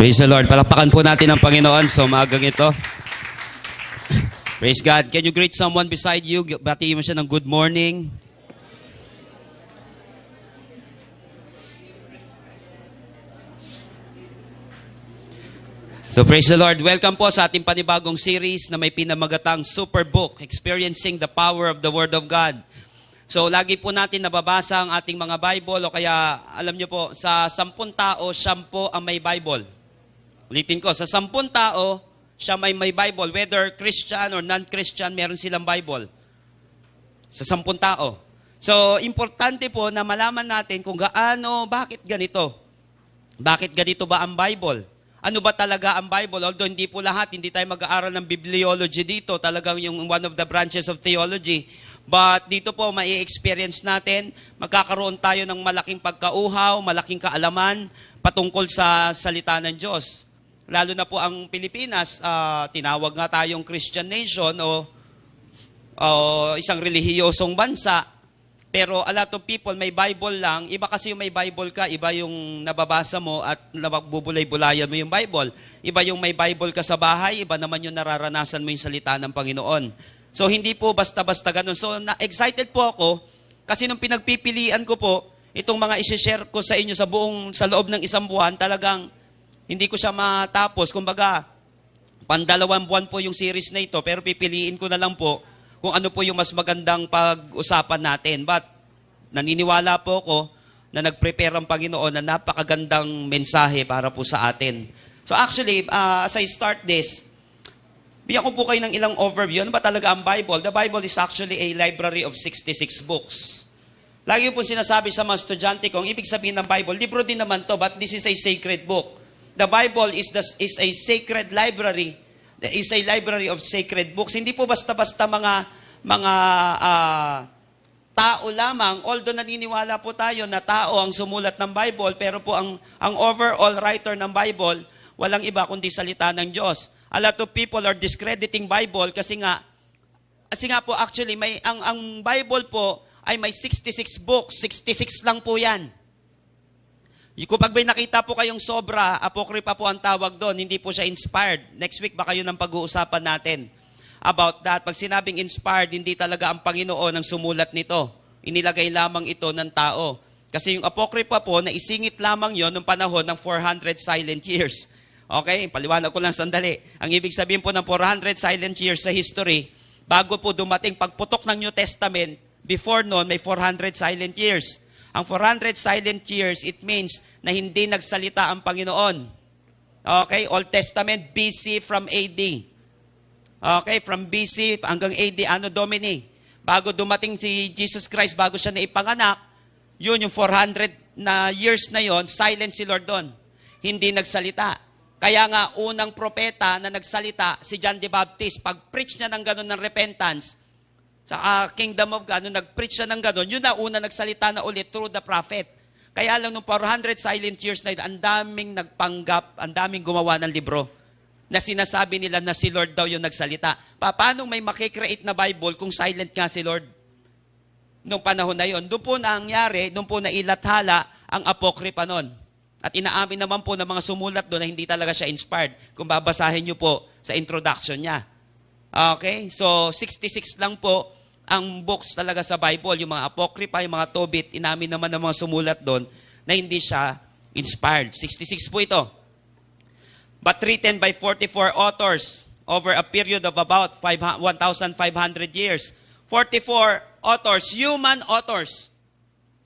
Praise the Lord. Palakpakan po natin ang Panginoon sa umagang ito. Praise God. Can you greet someone beside you? Batiin mo siya ng good morning. So praise the Lord. Welcome po sa ating panibagong series na may pinamagatang Superbook, Experiencing the Power of the Word of God. So lagi po natin nababasa ang ating mga Bible o kaya alam nyo po, sa 10 tao, 10 ang may Bible. Ulitin ko, sa 10 tao, siya may Bible. Whether Christian or non-Christian, meron silang Bible. Sa 10 tao. So, importante po na malaman natin kung bakit ganito. Bakit ganito ba ang Bible? Ano ba talaga ang Bible? Although hindi po lahat, hindi tayo mag-aaral ng bibliology dito. Talagang yung one of the branches of theology. But dito po, mai-experience natin, magkakaroon tayo ng malaking pagkauhaw, malaking kaalaman patungkol sa salita ng Diyos. Lalo na po ang Pilipinas, tinawag nga tayong Christian nation o isang relihiyosong bansa. Pero a lot of people may Bible lang. Iba kasi yung may Bible ka, iba yung nababasa mo at nagbubulay-bulayan mo yung Bible. Iba yung may Bible ka sa bahay, iba naman yung nararanasan mo yung salita ng Panginoon. So hindi po basta-basta ganun. So excited po ako kasi nung pinagpipilian ko po, itong mga isi-share ko sa inyo sa loob ng isang buwan, talagang hindi ko siya matapos. Kumbaga, 2 buwan po yung series na ito, pero pipiliin ko na lang po kung ano po yung mas magandang pag-usapan natin. But, naniniwala po ako na nag-prepare ang Panginoon na napakagandang mensahe para po sa atin. So actually, as I start this, bigyan ko po kayo ng ilang overview. Ano ba talaga ang Bible? The Bible is actually a library of 66 books. Lagi po sinasabi sa mga estudyante ko, ang ibig sabihin ng Bible, libro din naman to, but this is a sacred book. The Bible is a sacred library. Is a library of sacred books. Hindi po basta-basta mga tao lamang. Although naniniwala po tayo na tao ang sumulat ng Bible, pero po ang overall writer ng Bible, walang iba kundi salita ng Diyos. A lot of people are discrediting Bible kasi nga po actually ang Bible po ay may 66 books. 66 lang po 'yan. Kung pag may nakita po kayong sobra, apokrypha po ang tawag doon, hindi po siya inspired. Next week baka yun ang pag-uusapan natin about that. Pag sinabing inspired, hindi talaga ang Panginoon ang sumulat nito. Inilagay lamang ito ng tao. Kasi yung apokrypha po, naisingit lamang yon noong panahon ng 400 silent years. Okay? Paliwanag ko lang sandali. Ang ibig sabihin po ng 400 silent years sa history, bago po dumating pagputok ng New Testament, before noon may 400 silent years. Ang 400 silent years, it means na hindi nagsalita ang Panginoon. Okay? Old Testament, BC from AD. Okay? From BC hanggang AD, Anno Domini. Bago dumating si Jesus Christ, bago siya naipanganak, yun yung 400 na years na yon, silent si Lord doon. Hindi nagsalita. Kaya nga, unang propeta na nagsalita, si John the Baptist, pag-preach niya ng ganun ng repentance, sa kingdom of God, nung nag-preach siya ng gano'n, yun na una nagsalita na ulit through the prophet. Kaya lang nung 400 silent years na yun, ang daming nagpanggap, ang daming gumawa ng libro na sinasabi nila na si Lord daw yung nagsalita. Paano may makikreate na Bible kung silent nga si Lord? Nung panahon na yun, doon po nangyari, doon po nailathala ang apokrypha nun. At inaamin naman po ng mga sumulat doon na hindi talaga siya inspired. Kung babasahin nyo po sa introduction niya. Okay? So, 66 lang po ang books talaga sa Bible. Yung mga apokrypha, yung mga Tobit, inamin naman ng mga sumulat doon na hindi siya inspired. 66 po ito. But written by 44 authors over a period of about 1,500 years. 44 authors, human authors.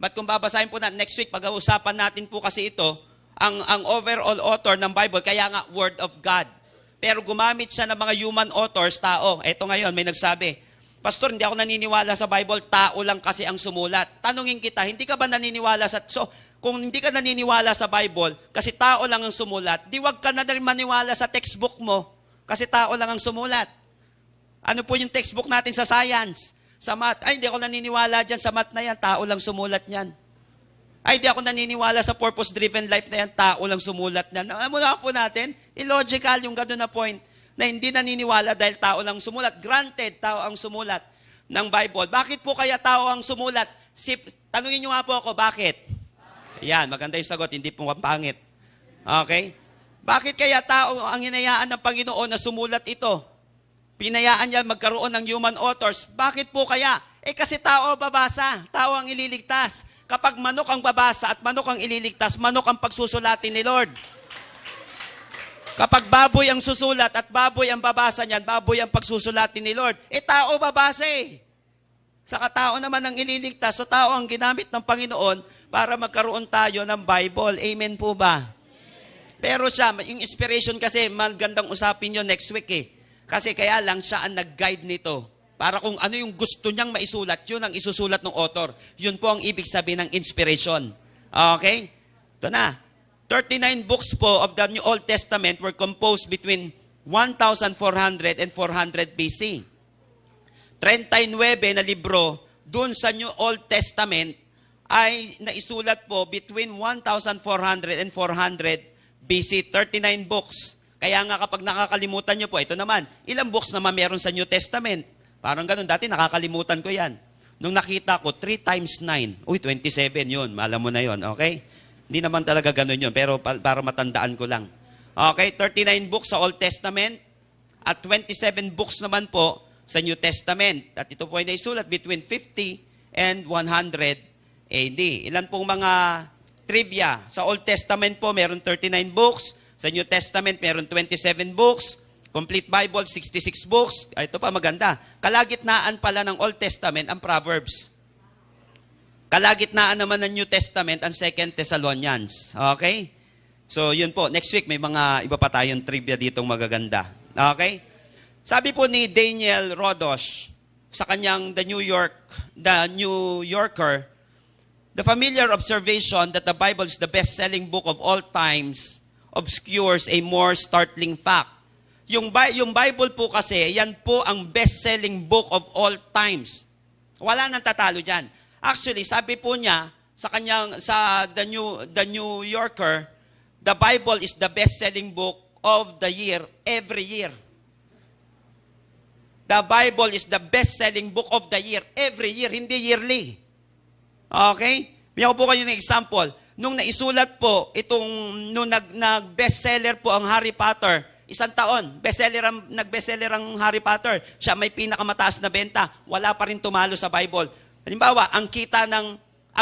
But kung babasahin po na next week, pag-uusapan natin po kasi ito, ang overall author ng Bible, kaya nga Word of God. Pero gumamit siya ng mga human authors, tao. Ito ngayon, may nagsabi, Pastor, hindi ako naniniwala sa Bible, tao lang kasi ang sumulat. Tanungin kita, hindi ka ba naniniwala So, kung hindi ka naniniwala sa Bible, kasi tao lang ang sumulat, di wag ka na rin maniwala sa textbook mo, kasi tao lang ang sumulat. Ano po yung textbook natin sa science? Sa math, ay hindi ako naniniwala dyan sa math na yan, tao lang sumulat yan. Ay, di ako naniniwala sa purpose-driven life na yan, tao lang sumulat niyan. Mula po natin, illogical yung gano'n na point na hindi naniniwala dahil tao lang sumulat. Granted, tao ang sumulat ng Bible. Bakit po kaya tao ang sumulat? Tanungin nyo nga po ako, bakit? Yan, maganda yung sagot, hindi po pangit. Okay? Bakit kaya tao ang hinayaan ng Panginoon na sumulat ito? Pinayaan niya magkaroon ng human authors. Bakit po kaya? Kasi tao babasa, tao ang ililigtas. Kapag manok ang babasa at manok ang ililigtas, manok ang pagsusulatin ni Lord. Kapag baboy ang susulat at baboy ang babasa niyan, baboy ang pagsusulatin ni Lord, tao babasa eh. Saka tao naman ang ililigtas, so tao ang ginamit ng Panginoon para magkaroon tayo ng Bible. Amen po ba? Pero siya, yung inspiration kasi, magandang usapin yun next week eh. Kasi kaya lang siya ang nag-guide nito. Para kung ano yung gusto niyang maisulat, yun ang isusulat ng author. Yun po ang ibig sabihin ng inspiration. Okay? Ito na. 39 books po of the New Old Testament were composed between 1,400 and 400 BC. 39 na libro dun sa New Old Testament ay naisulat po between 1,400 and 400 BC. 39 books. Kaya nga kapag nakakalimutan nyo po, ito naman, ilang books naman meron sa New Testament? Parang ganun, dati nakakalimutan ko yan. Nung nakita ko, 3 times 9. Uy, 27 yun. Alam mo na yun, okay? Hindi naman talaga ganun yun, pero para matandaan ko lang. Okay, 39 books sa Old Testament at 27 books naman po sa New Testament. At ito po ay naisulat between 50 and 100 AD. Ilan pong mga trivia? Sa Old Testament po, meron 39 books. Sa New Testament, meron 27 books. Complete Bible, 66 books. Ito pa maganda. Kalagitnaan pala ng Old Testament ang Proverbs. Kalagitnaan naman ng New Testament ang 2 Thessalonians. Okay? So, yun po. Next week, may mga iba pa tayong trivia ditong magaganda. Okay? Sabi po ni Daniel Rodosh sa kanyang The New Yorker, the familiar observation that the Bible is the best-selling book of all times obscures a more startling fact. Yung Bible po kasi, yan po ang best-selling book of all times. Wala nang tatalo dyan. Actually, sabi po niya sa The New Yorker, the Bible is the best-selling book of the year every year. The Bible is the best-selling book of the year every year, hindi yearly. Okay? Bigyan ko po kayo ng example. Nung naisulat po, nung nag-bestseller po ang Harry Potter, 1 taon, nag-bestseller ang Harry Potter. Siya may pinakamataas na benta. Wala pa rin tumalo sa Bible. Halimbawa, ang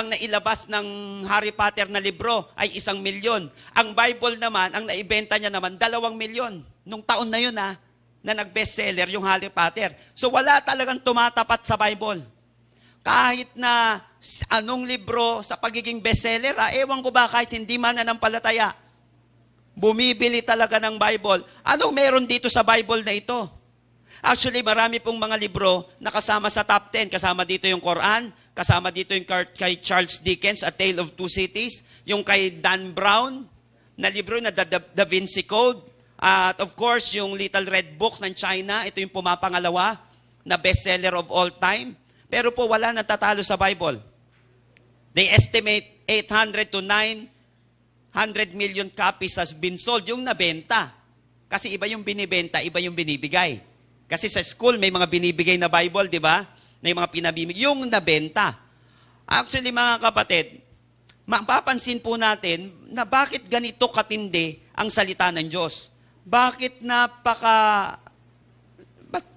nailabas ng Harry Potter na libro ay 1 milyon. Ang Bible naman, ang naibenta niya naman, 2 milyon. Nung taon na yun na nag-bestseller yung Harry Potter. So wala talagang tumatapat sa Bible. Kahit na anong libro sa pagiging bestseller, ewan ko ba kahit hindi mananampalataya, bumibili talaga ng Bible. Anong meron dito sa Bible na ito? Actually, marami pong mga libro na kasama sa top 10. Kasama dito yung Quran, kasama dito yung kay Charles Dickens, A Tale of Two Cities, yung kay Dan Brown na libro na Da Vinci Code, at of course, yung Little Red Book ng China, ito yung pumapangalawa na bestseller of all time. Pero po, wala nang tatalo sa Bible. They estimate 800 to 900 million copies has been sold, yung nabenta. Kasi iba yung binibenta, iba yung binibigay. Kasi sa school, may mga binibigay na Bible, di ba? May mga pinabibigay. Yung nabenta. Actually, mga kapatid, mapapansin po natin na bakit ganito katindi ang salita ng Diyos. Bakit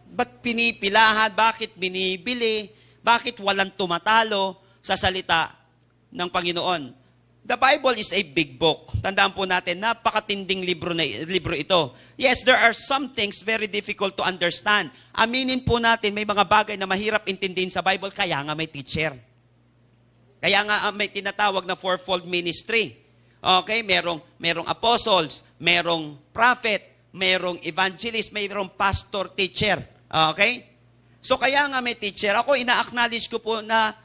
ba't pinipilahan? Bakit binibili? Bakit walang tumatalo sa salita ng Panginoon? The Bible is a big book. Tandaan po natin, napakatinding libro ito. Yes, there are some things very difficult to understand. Aminin po natin, may mga bagay na mahirap intindihin sa Bible, kaya nga may teacher. Kaya nga may tinatawag na fourfold ministry. Okay, merong apostles, merong prophet, merong evangelist, merong pastor, teacher. Okay? So kaya nga may teacher. Ako, ina-acknowledge ko po na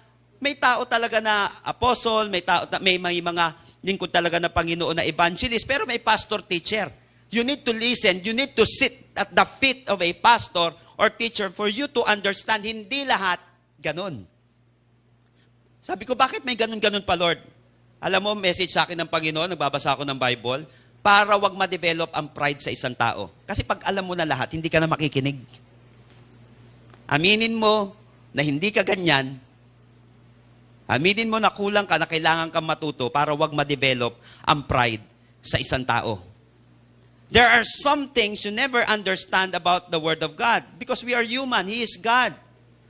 may tao talaga na apostle, may mga lingkod talaga na Panginoon na evangelist, pero may pastor, teacher. You need to listen, you need to sit at the feet of a pastor or teacher for you to understand. Hindi lahat ganun. Sabi ko, bakit may ganun-ganun pa, Lord? Alam mo, message sa akin ng Panginoon, nagbabasa ako ng Bible, para wag ma-develop ang pride sa isang tao. Kasi pag alam mo na lahat, hindi ka na makikinig. Aminin mo na hindi ka ganyan. Aminin mo na kulang ka, na kailangan kang matuto para wag ma-develop ang pride sa isang tao. There are some things you never understand about the Word of God because we are human. He is God.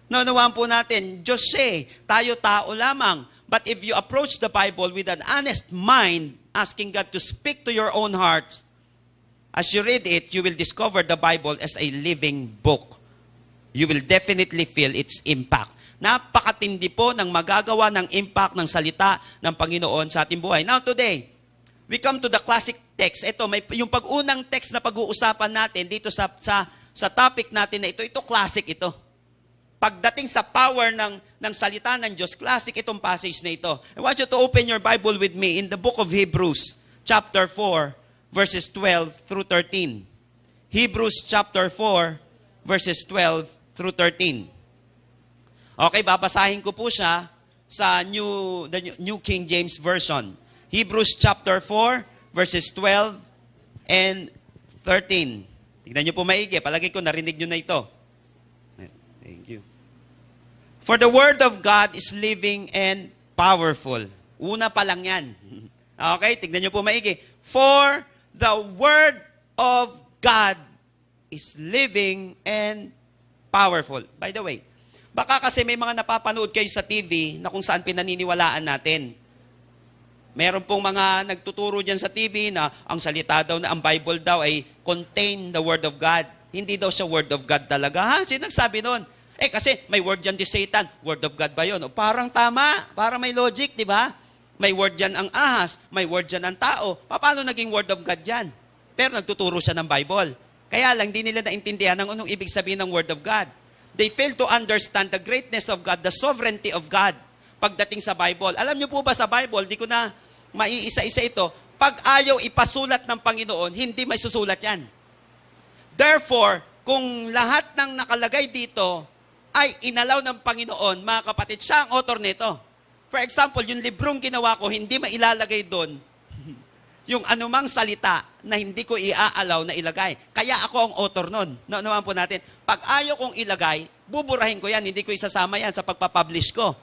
Naunawaan po natin, Diyos siya, tayo tao lamang. But if you approach the Bible with an honest mind, asking God to speak to your own hearts, as you read it, you will discover the Bible as a living book. You will definitely feel its impact. Napakatindi po ng magagawa ng impact ng salita ng Panginoon sa ating buhay. Now today, we come to the classic text. Ito, yung pag-unang text na pag-uusapan natin dito sa topic natin na ito classic ito. Pagdating sa power ng salita ng Diyos, classic itong passage na ito. I want you to open your Bible with me in the book of Hebrews, chapter 4, verses 12 through 13. Hebrews chapter 4, verses 12 through 13. Okay, babasahin ko po siya sa the New King James Version. Hebrews chapter 4, verses 12 and 13. Tignan niyo po maigi. Palagi ko narinig niyo na ito. Thank you. For the word of God is living and powerful. Una pa lang yan. Okay, tignan niyo po maigi. For the word of God is living and powerful. By the way, baka kasi may mga napapanood kayo sa TV na kung saan pinaniniwalaan natin. Meron pong mga nagtuturo dyan sa TV na ang salita daw na ang Bible daw ay contain the Word of God. Hindi daw siya Word of God talaga. Ha? Sino nagsabi nun? Kasi may word dyan di Satan. Word of God ba yun? O, parang tama. Parang may logic, di ba? May word dyan ang ahas. May word dyan ang tao. Paano naging Word of God dyan? Pero nagtuturo siya ng Bible. Kaya lang, di nila naintindihan ang anong ibig sabihin ng Word of God. They fail to understand the greatness of God, the sovereignty of God pagdating sa Bible. Alam niyo po ba sa Bible, di ko na maiisa-isa ito, pag ayaw ipasulat ng Panginoon, hindi may susulat yan. Therefore, kung lahat ng nakalagay dito ay inalaw ng Panginoon, mga kapatid, siya ang author nito. For example, yung librong ginawa ko, hindi mailalagay doon yung anumang salita na hindi ko iaalaw na ilagay. Kaya ako ang author nun. Naunawaan po natin. Pag ayaw kong ilagay, buburahin ko yan. Hindi ko isasama yan sa pagpapublish ko.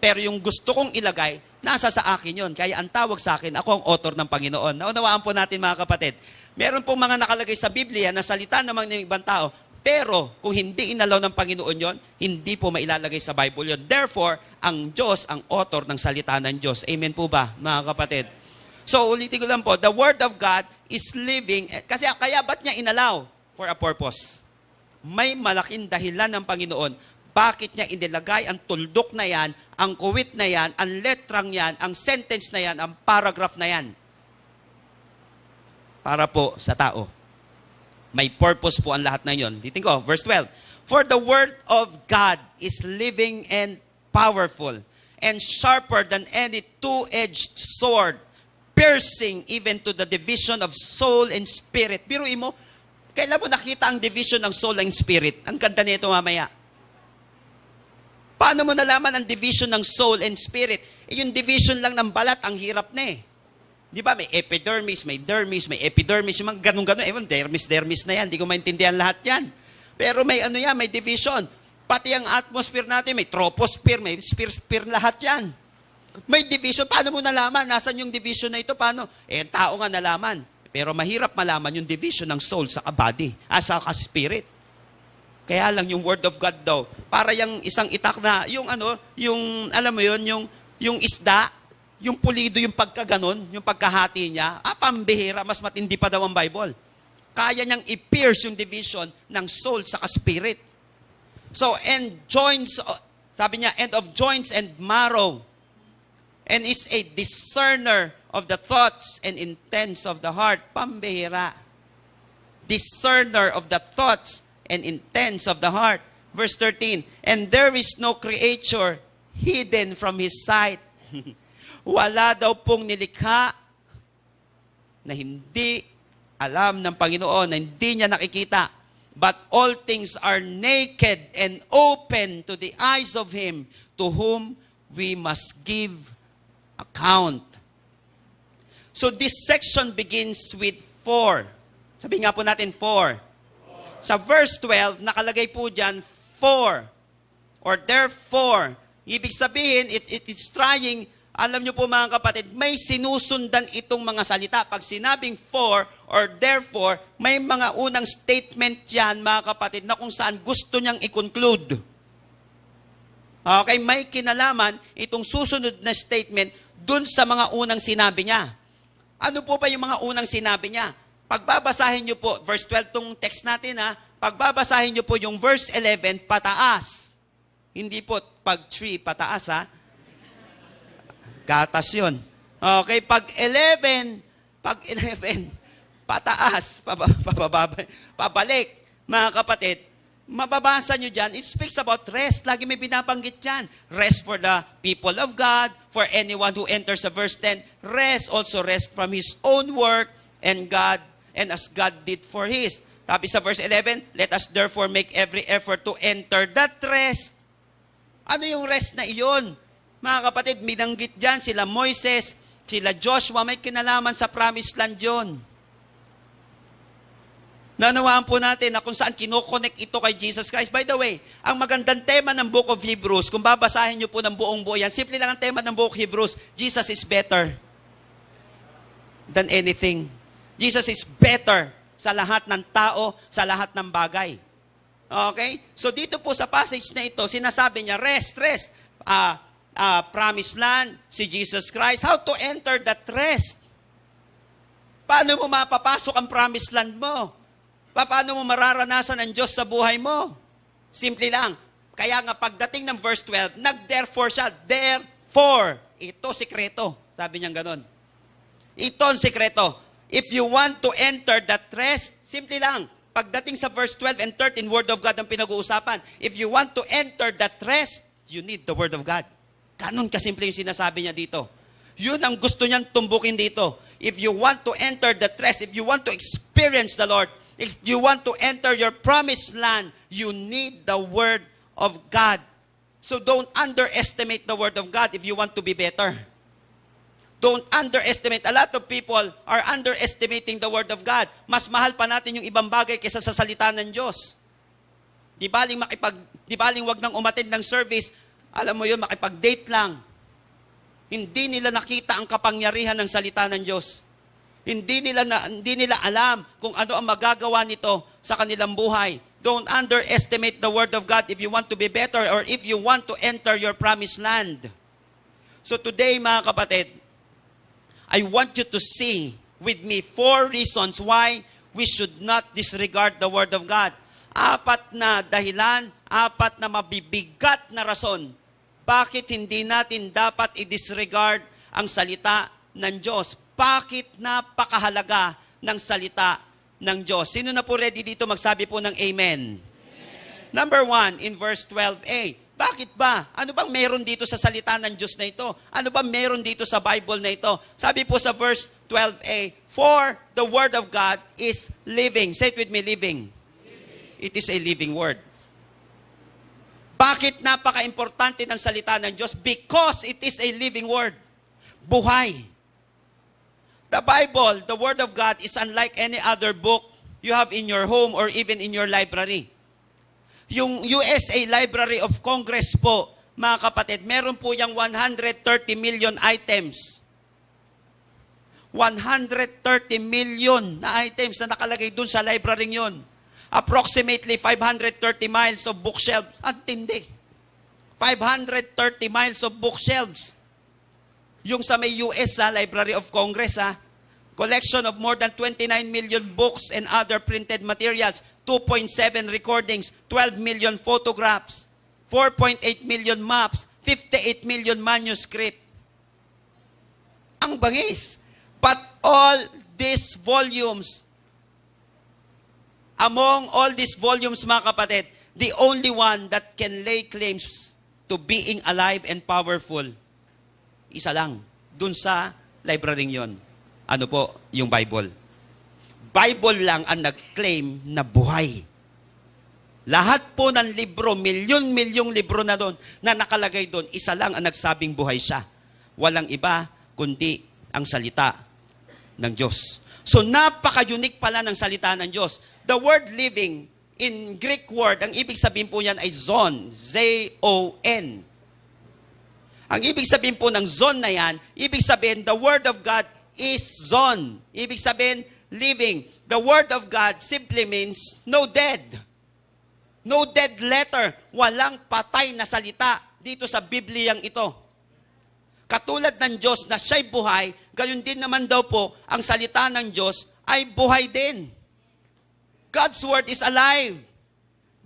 Pero yung gusto kong ilagay, nasa sa akin yon. Kaya ang tawag sa akin, ako ang author ng Panginoon. Naunawaan po natin mga kapatid. Meron pong mga nakalagay sa Biblia na salita naman ng ibang tao. Pero kung hindi inalaw ng Panginoon yon, hindi po mailalagay sa Bible yon. Therefore, ang Diyos ang author ng salita ng Diyos. Amen po ba mga kapatid? So ulitin ko lang po, the Word of God is living. Kasi kaya ba't niya inalaw? For a purpose. May malaking dahilan ng Panginoon bakit niya inilagay ang tuldok na yan, ang kuwit na yan, ang letrang yan, ang sentence na yan, ang paragraph na yan. Para po sa tao. May purpose po ang lahat na yon. Litin ko, verse 12. For the word of God is living and powerful and sharper than any two-edged sword, piercing even to the division of soul and spirit. Biruin mo, kailan mo nakita ang division ng soul and spirit? Ang ganda nito mamaya. Paano mo nalaman ang division ng soul and spirit? Yung division lang ng balat, ang hirap na eh. Di ba? May epidermis, may dermis, may epidermis, yung mga ganun-ganun. Ewan, dermis na yan. Di ko maintindihan lahat yan. Pero may ano yan, may division. Pati ang atmosphere natin, may troposphere, may sphere, lahat yan. May division. Paano mo nalaman? Nasaan yung division na ito? Paano? Ang tao nga nalaman. Pero mahirap malaman yung division ng soul sa body, sa spirit. Kaya lang yung Word of God daw, para yung isang itak na, yung ano, yung, alam mo yun, yung isda, yung pulido yung pagkaganon, yung pagkahati niya, pambihira, mas matindi pa daw ang Bible. Kaya niyang i-pierce yung division ng soul sa spirit. So, and joints, sabi niya, end of joints and marrow, and is a discerner of the thoughts and intents of the heart. Pambihira. Discerner of the thoughts and intents of the heart. Verse 13, and there is no creature hidden from His sight. Wala daw pong nilikha na hindi alam ng Panginoon, na hindi niya nakikita. But all things are naked and open to the eyes of Him to whom we must give account. So this section begins with 4. Sabi nga po natin 4. Sa verse 12, nakalagay po dyan, 4. Or therefore. Ibig sabihin, it's trying alam niyo po mga kapatid, may sinusundan itong mga salita. Pag sinabing for or therefore, may mga unang statement yan, mga kapatid, na kung saan gusto niyang i-conclude. Okay, may kinalaman itong susunod na statement dun sa mga unang sinabi niya. Ano po ba yung mga unang sinabi niya? Pagbabasahin niyo po, verse 12 tong text natin ha, pagbabasahin niyo po yung verse 11 pataas. Hindi po pag 3 pataas ha. Gatas yun. Okay, pag 11, pataas, pabalik. Mga kapatid, mababasa nyo dyan, it speaks about rest. Lagi may binabanggit dyan. Rest for the people of God, for anyone who enters sa verse 10. Rest, also rest from his own work, and as God did for his. Tapos sa verse 11, let us therefore make every effort to enter that rest. Ano yung rest na iyon? Mga kapatid, minanggit dyan sila Moises, sila Joshua, may kinalaman sa promised land yun. Nanawaan po natin na kung saan kinoconnect ito kay Jesus Christ. By the way, ang magandang tema ng Book of Hebrews, kung babasahin niyo po ng buong buo yan, simple lang ang tema ng Book of Hebrews, Jesus is better than anything. Jesus is better sa lahat ng tao, sa lahat ng bagay. Okay? So dito po sa passage na ito, sinasabi niya, rest. Promised land, si Jesus Christ. How to enter that rest? Paano mo mapapasok ang promised land mo? Paano mo mararanasan ang Diyos sa buhay mo? Simple lang. Kaya nga pagdating ng verse 12, nag-therefore siya. Therefore. Ito sikreto. Sabi niya ganon. Ito ang sikreto. If you want to enter that rest, simple lang. Pagdating sa verse 12 and 13, Word of God ang pinag-uusapan. If you want to enter that rest, you need the Word of God. Ganon kasimple yung sinasabi niya dito. Yun ang gusto niyang tumbukin dito. If you want to enter the rest, if you want to experience the Lord, if you want to enter your promised land, you need the Word of God. So don't underestimate the Word of God if you want to be better. Don't underestimate. A lot of people are underestimating the Word of God. Mas mahal pa natin yung ibang bagay kaysa sa salita ng Diyos. Di baling wag nang umattend ng service, alam mo yun, makipag-date lang. Hindi nila nakita ang kapangyarihan ng salita ng Diyos. Hindi nila alam kung ano ang magagawa nito sa kanilang buhay. Don't underestimate the Word of God if you want to be better or if you want to enter your promised land. So today, mga kapatid, I want you to see with me 4 reasons why we should not disregard the Word of God. 4 na dahilan, 4 na mabibigat na rason bakit hindi natin dapat i-disregard ang salita ng Diyos. Bakit napakahalaga ng salita ng Diyos. Sino na po ready dito magsabi po ng amen? Amen. Number 1, in verse 12a. Bakit ba? Ano bang meron dito sa salita ng Diyos na ito? Ano bang meron dito sa Bible na ito? Sabi po sa verse 12a, for the Word of God is living. Say it with me, living. It is a living Word. Bakit napaka-importante ng salita ng Diyos? Because it is a living Word. Buhay. The Bible, the Word of God, is unlike any other book you have in your home or even in your library. Yung USA Library of Congress po, mga kapatid, meron po yung 130 million items. 130 million na items na nakalagay dun sa library yun. Approximately 530 miles of bookshelves. Ang tindi. 530 miles of bookshelves. Yung sa may US Library of Congress collection of more than 29 million books and other printed materials, 2.7 recordings, 12 million photographs, 4.8 million maps, 58 million manuscript. Ang bangis. But all these volumes, among all these volumes, mga kapatid, the only one that can lay claims to being alive and powerful, isa lang, dun sa library yon. Ano po? Yung Bible. Bible lang ang nag-claim na buhay. Lahat po ng libro, milyon-milyong libro na doon, na nakalagay doon, isa lang ang nagsabing buhay siya. Walang iba, kundi ang salita ng Diyos. So, napaka-unique pala ng salita ng Diyos. The word living, in Greek word, ang ibig sabihin po niyan ay zon. Z-O-N. Ang ibig sabihin po ng zone na yan, ibig sabihin, the Word of God is zone. Ibig sabihin, living. The Word of God simply means no dead. No dead letter. Walang patay na salita dito sa Bibliyang ito. Katulad ng Diyos na siya'y buhay, gayon din naman daw po, ang salita ng Diyos ay buhay din. God's Word is alive.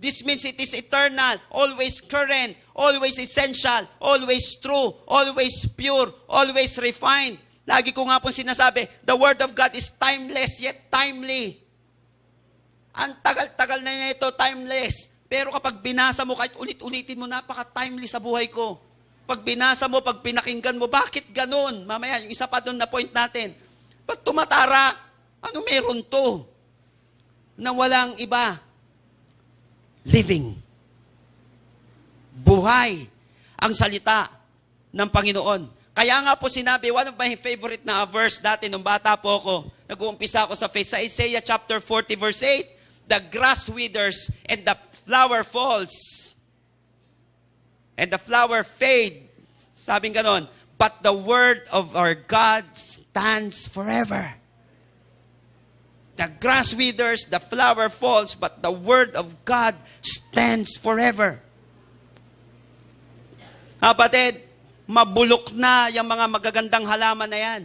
This means it is eternal, always current, always essential, always true, always pure, always refined. Lagi ko nga po sinasabi, the Word of God is timeless yet timely. Ang tagal-tagal na niya ito, timeless. Pero kapag binasa mo, kahit ulit-ulitin mo, napaka-timely sa buhay ko. Pag binasa mo, pag pinakinggan mo, bakit ganun? Mamaya, yung isa pa doon na point natin. Ba't tumatara? Ano meron to? Na walang iba. Living. Buhay ang salita ng Panginoon. Kaya nga po sinabi, one of my favorite na verse dati nung bata po ako, nag-uumpisa ako sa faith, sa Isaiah chapter 40 verse 8, the grass withers and the flower falls. And the flower fade. Sabing ganon, but the word of our God stands forever. The grass withers, the flower falls, but the word of God stands forever. Kapatid, mabulok na yung mga magagandang halaman na yan.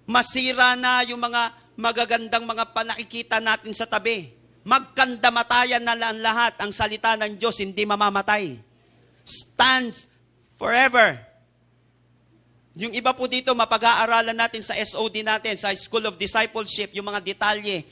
Masira na yung mga magagandang mga panakikita natin sa tabi. Magkandamatayan na lang lahat. Ang salita ng Diyos hindi mamamatay. Stands forever. Yung iba po dito, mapag-aaralan natin sa SOD natin, sa School of Discipleship, yung mga detalye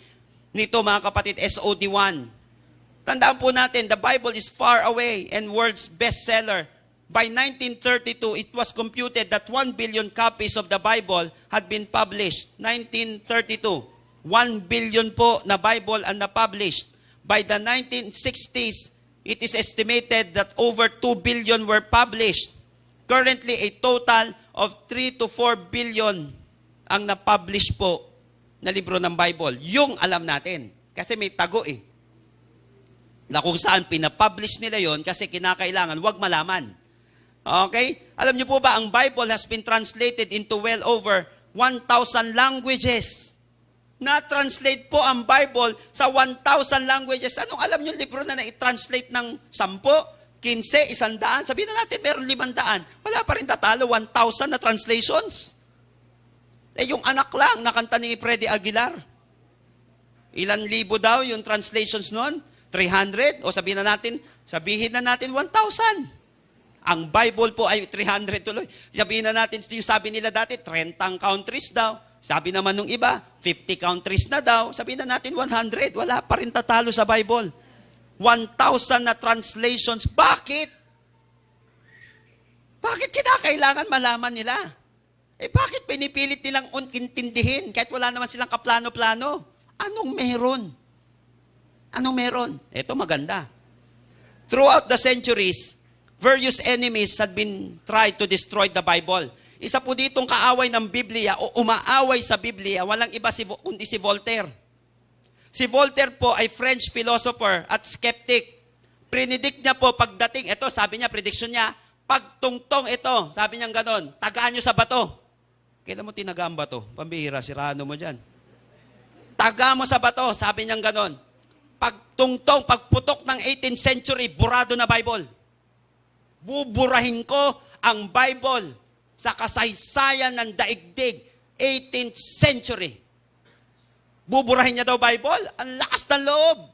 nito, mga kapatid, SOD 1. Tandaan po natin, the Bible is far away and world's bestseller. By 1932, it was computed that 1 billion copies of the Bible had been published. 1932, 1 billion po na Bible ang na-published. By the 1960s, it is estimated that over 2 billion were published. Currently, a total of 3 to 4 billion ang na-publish po na libro ng Bible. Yung alam natin. Kasi may tago eh. Na kung saan pinapublish nila yon kasi kinakailangan, wag malaman. Okay? Alam niyo po ba, ang Bible has been translated into well over 1,000 languages. Na-translate po ang Bible sa 1,000 languages. Anong alam niyo libro na na-translate ng 10? 15, 100, sabihin na natin, meron 500. Wala pa rin tatalo, 1,000 na translations. Eh, yung anak lang, nakanta ni Freddy Aguilar. Ilan libo daw yung translations nun? 300? O sabihin na natin 1,000. Ang Bible po ay 300 tuloy. Sabihin na natin, yung sabi nila dati, 30 countries daw. Sabi naman nung iba, 50 countries na daw. Sabihin na natin 100. Wala pa rin tatalo sa Bible. 1,000 na translations. Bakit? Bakit kinakailangan malaman nila? Eh bakit pinipilit nilang intindihin kahit wala naman silang kaplano-plano? Anong meron? Anong meron? Ito maganda. Throughout the centuries, various enemies had been tried to destroy the Bible. Isa po ditong kaaway ng Biblia o umaaway sa Biblia, walang iba kundi si Voltaire. Si Voltaire po ay French philosopher at skeptic. Predict niya po pagdating, ito sabi niya, prediction niya, pagtungtong ito, sabi niya gano'n, tagaan niyo sa bato. Kailan mo tinagaan bato? Pambihira, sirano mo dyan. Taga mo sa bato, sabi niya gano'n. Pagtungtong, pagputok ng 18th century, burado na Bible. Buburahin ko ang Bible sa kasaysayan ng daigdig, 18th century. Buburahin niya daw Bible? Ang lakas ng loob.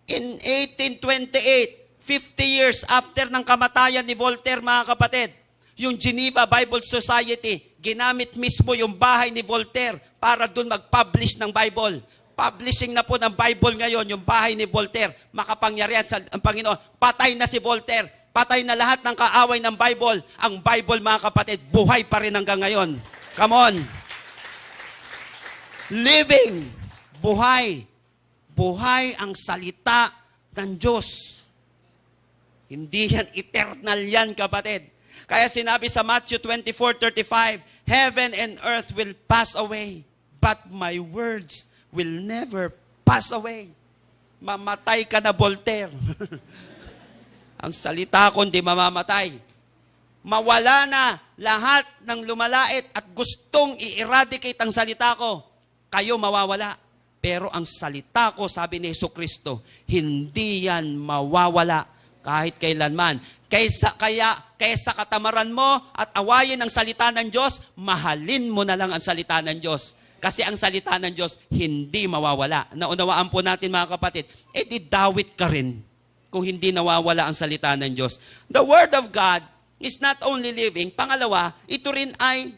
In 1828, 50 years after ng kamatayan ni Voltaire, mga kapatid, yung Geneva Bible Society, ginamit mismo yung bahay ni Voltaire para doon mag-publish ng Bible. Publishing na po ng Bible ngayon, yung bahay ni Voltaire. Makapangyarihan sa ang Panginoon. Patay na si Voltaire. Patay na lahat ng kaaway ng Bible. Ang Bible, mga kapatid, buhay pa rin hanggang ngayon. Come on. Living, buhay. Buhay ang salita ng Diyos. Hindi yan eternal yan, kapatid. Kaya sinabi sa Matthew 24:35, heaven and earth will pass away, but my words will never pass away. Mamatay ka na, Voltaire. Ang salita ko hindi mamamatay. mawala na lahat ng lumalait at gustong i-eradicate ang salita ko, kayo mawawala. Pero ang salita ko, sabi ni Jesucristo, hindi yan mawawala kahit kailanman. Kaysa katamaran mo at awayin ang salita ng Diyos, mahalin mo na lang ang salita ng Diyos. Kasi ang salita ng Diyos, hindi mawawala. Naunawaan po natin mga kapatid, didawit ka rin kung hindi nawawala ang salita ng Diyos. The Word of God is not only living. Pangalawa, ito rin ay,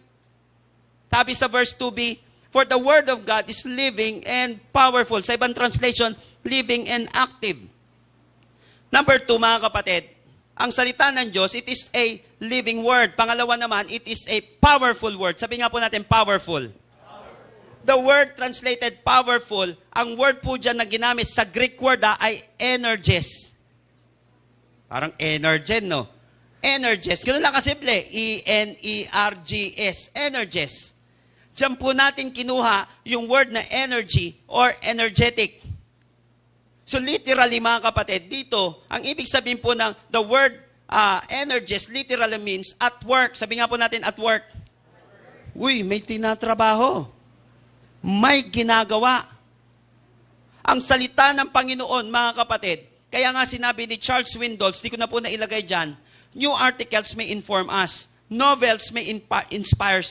sabi sa verse 2b, for the Word of God is living and powerful. Sa ibang translation, living and active. Number 2, mga kapatid, ang salita ng Diyos, it is a living word. Pangalawa naman, it is a powerful word. Sabi nga po natin, powerful. The word translated powerful, ang word po dyan na ginamit sa Greek word ay energes. Parang energen, no? Energes. Ganun lang kasimple. E-N-E-R-G-S. Energes. Diyan po natin kinuha yung word na energy or energetic. So literally mga kapatid, dito, ang ibig sabihin po ng the word energies literally means at work. Sabi nga po natin at work. Uy, may tinatrabaho. May ginagawa. Ang salita ng Panginoon, mga kapatid, kaya nga sinabi ni Charles Swindoll, di ko na po nailagay dyan, new articles may inform us. Novels may inspire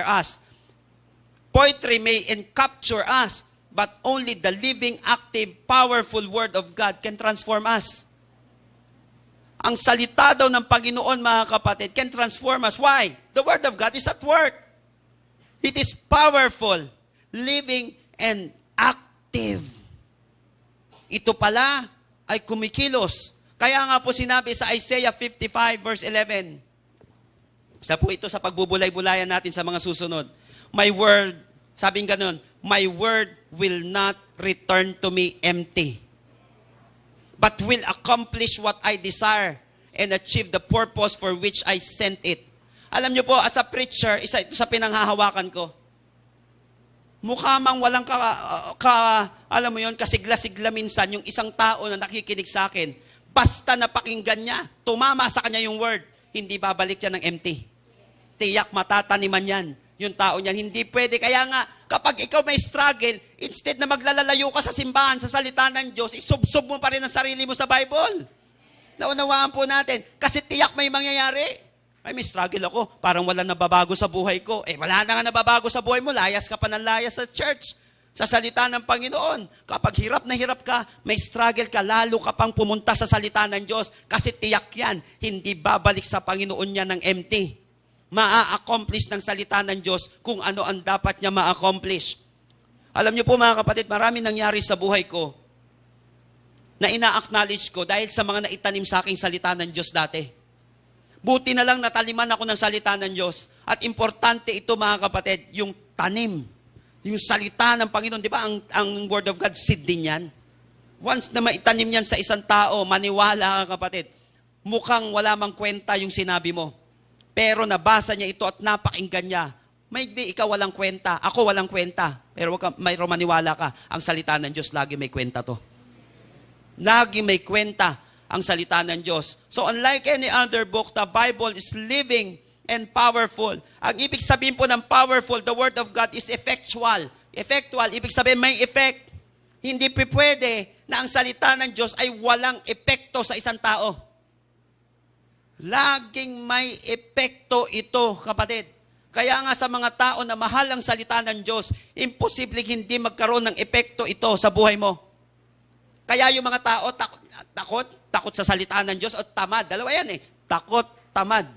us. Poetry may encapture us. But only the living, active, powerful Word of God can transform us. Ang salita daw ng Panginoon, mga kapatid, can transform us. Why? The Word of God is at work. It is powerful, living, and active. Ito pala ay kumikilos. Kaya nga po sinabi sa Isaiah 55 verse 11. Isa po ito sa pagbubulay-bulayan natin sa mga susunod. My word, sabing ganun, my word will not return to me empty, but will accomplish what I desire and achieve the purpose for which I sent it. Alam niyo po, as a preacher, isa ito sa pinanghahawakan ko. Mukha mang walang alam mo yon, kasigla-sigla minsan yung isang tao na nakikinig sa akin. Basta napakinggan niya, tumama sa kanya yung word, hindi babalik yan ng empty. Tiyak matataniman yan. Yung tao niyan, hindi pwede. Kaya nga, kapag ikaw may struggle, instead na maglalalayo ka sa simbahan, sa salita ng Diyos, isubsob mo pa rin ang sarili mo sa Bible. Naunawaan po natin. Kasi tiyak may mangyayari. Ay, may struggle ako. Parang wala nababago sa buhay ko. Wala na nga nababago sa buhay mo. Layas ka pa ng layas sa church. Sa salita ng Panginoon. Kapag hirap na hirap ka, may struggle ka, lalo ka pang pumunta sa salita ng Diyos. Kasi tiyak yan, hindi babalik sa Panginoon niya ng empty. Ma-accomplish ng salita ng Diyos kung ano ang dapat niya ma-accomplish. Alam niyo po mga kapatid, marami nangyari sa buhay ko na ina-acknowledge ko dahil sa mga naitanim sa aking salita ng Diyos dati. Buti na lang nataliman ako ng salita ng Diyos. At importante ito mga kapatid, yung tanim, yung salita ng Panginoon. Di ba ang Word of God, seed din yan? Once na maitanim yan sa isang tao, maniwala ka kapatid, mukhang wala mang kwenta yung sinabi mo. Pero nabasa niya ito at napakinggan niya. Maybe ikaw walang kwenta, ako walang kwenta. Pero mayroong maniwala ka, ang salita ng Diyos lagi may kwenta to. Lagi may kwenta ang salita ng Diyos. So unlike any other book, the Bible is living and powerful. Ang ibig sabihin po ng powerful, the Word of God is effectual. Effectual, ibig sabihin may effect. Hindi pwede na ang salita ng Diyos ay walang epekto sa isang tao. Laging may epekto ito, kapatid. Kaya nga sa mga tao na mahal ang salita ng Diyos, imposibleng hindi magkaroon ng epekto ito sa buhay mo. Kaya yung mga tao, takot sa salita ng Diyos o tamad. Dalawa yan takot, tamad.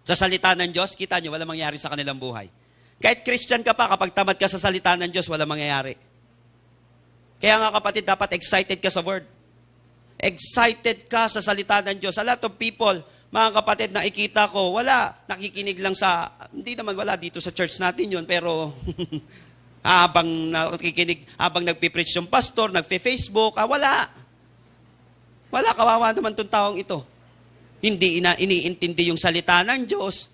Sa salita ng Diyos, kita nyo, walang mangyayari sa kanilang buhay. Kahit Christian ka pa, kapag tamad ka sa salita ng Diyos, walang mangyayari. Kaya nga kapatid, dapat excited ka sa Word. Excited ka sa salita ng Diyos. A lot of people, mga kapatid, nakikita ko, wala, nakikinig lang sa, hindi naman wala dito sa church natin yun, pero habang nakikinig, habang nagpipreach yung pastor, nagpe-Facebook, wala. Wala, kawawa naman itong taong ito. Hindi iniintindi yung salita ng Diyos.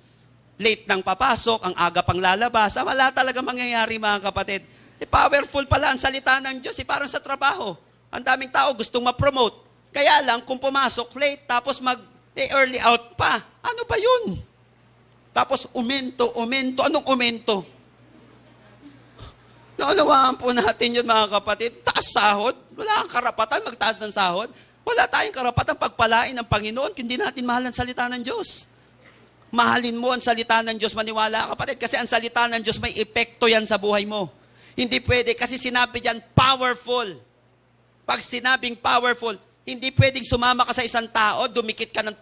Late nang papasok, ang aga pang lalabas. Wala talaga mangyayari, mga kapatid. Powerful pala ang salita ng Diyos. Parang sa trabaho. Ang daming tao gustong ma-promote. Kaya lang, kung pumasok late, tapos early out pa. Ano ba yun? Tapos umento. Anong umento? Naunawaan po natin yun, mga kapatid. Taas sahod. Wala kang karapatan magtaas ng sahod. Wala tayong karapatan pagpalain ng Panginoon, hindi natin mahal ang salita ng Diyos. Mahalin mo ang salita ng Diyos, maniwala kapatid, kasi ang salita ng Diyos may epekto yan sa buhay mo. Hindi pwede, kasi sinabi diyan, powerful. Pag sinabing powerful, hindi pwedeng sumama ka sa isang tao, dumikit ka ng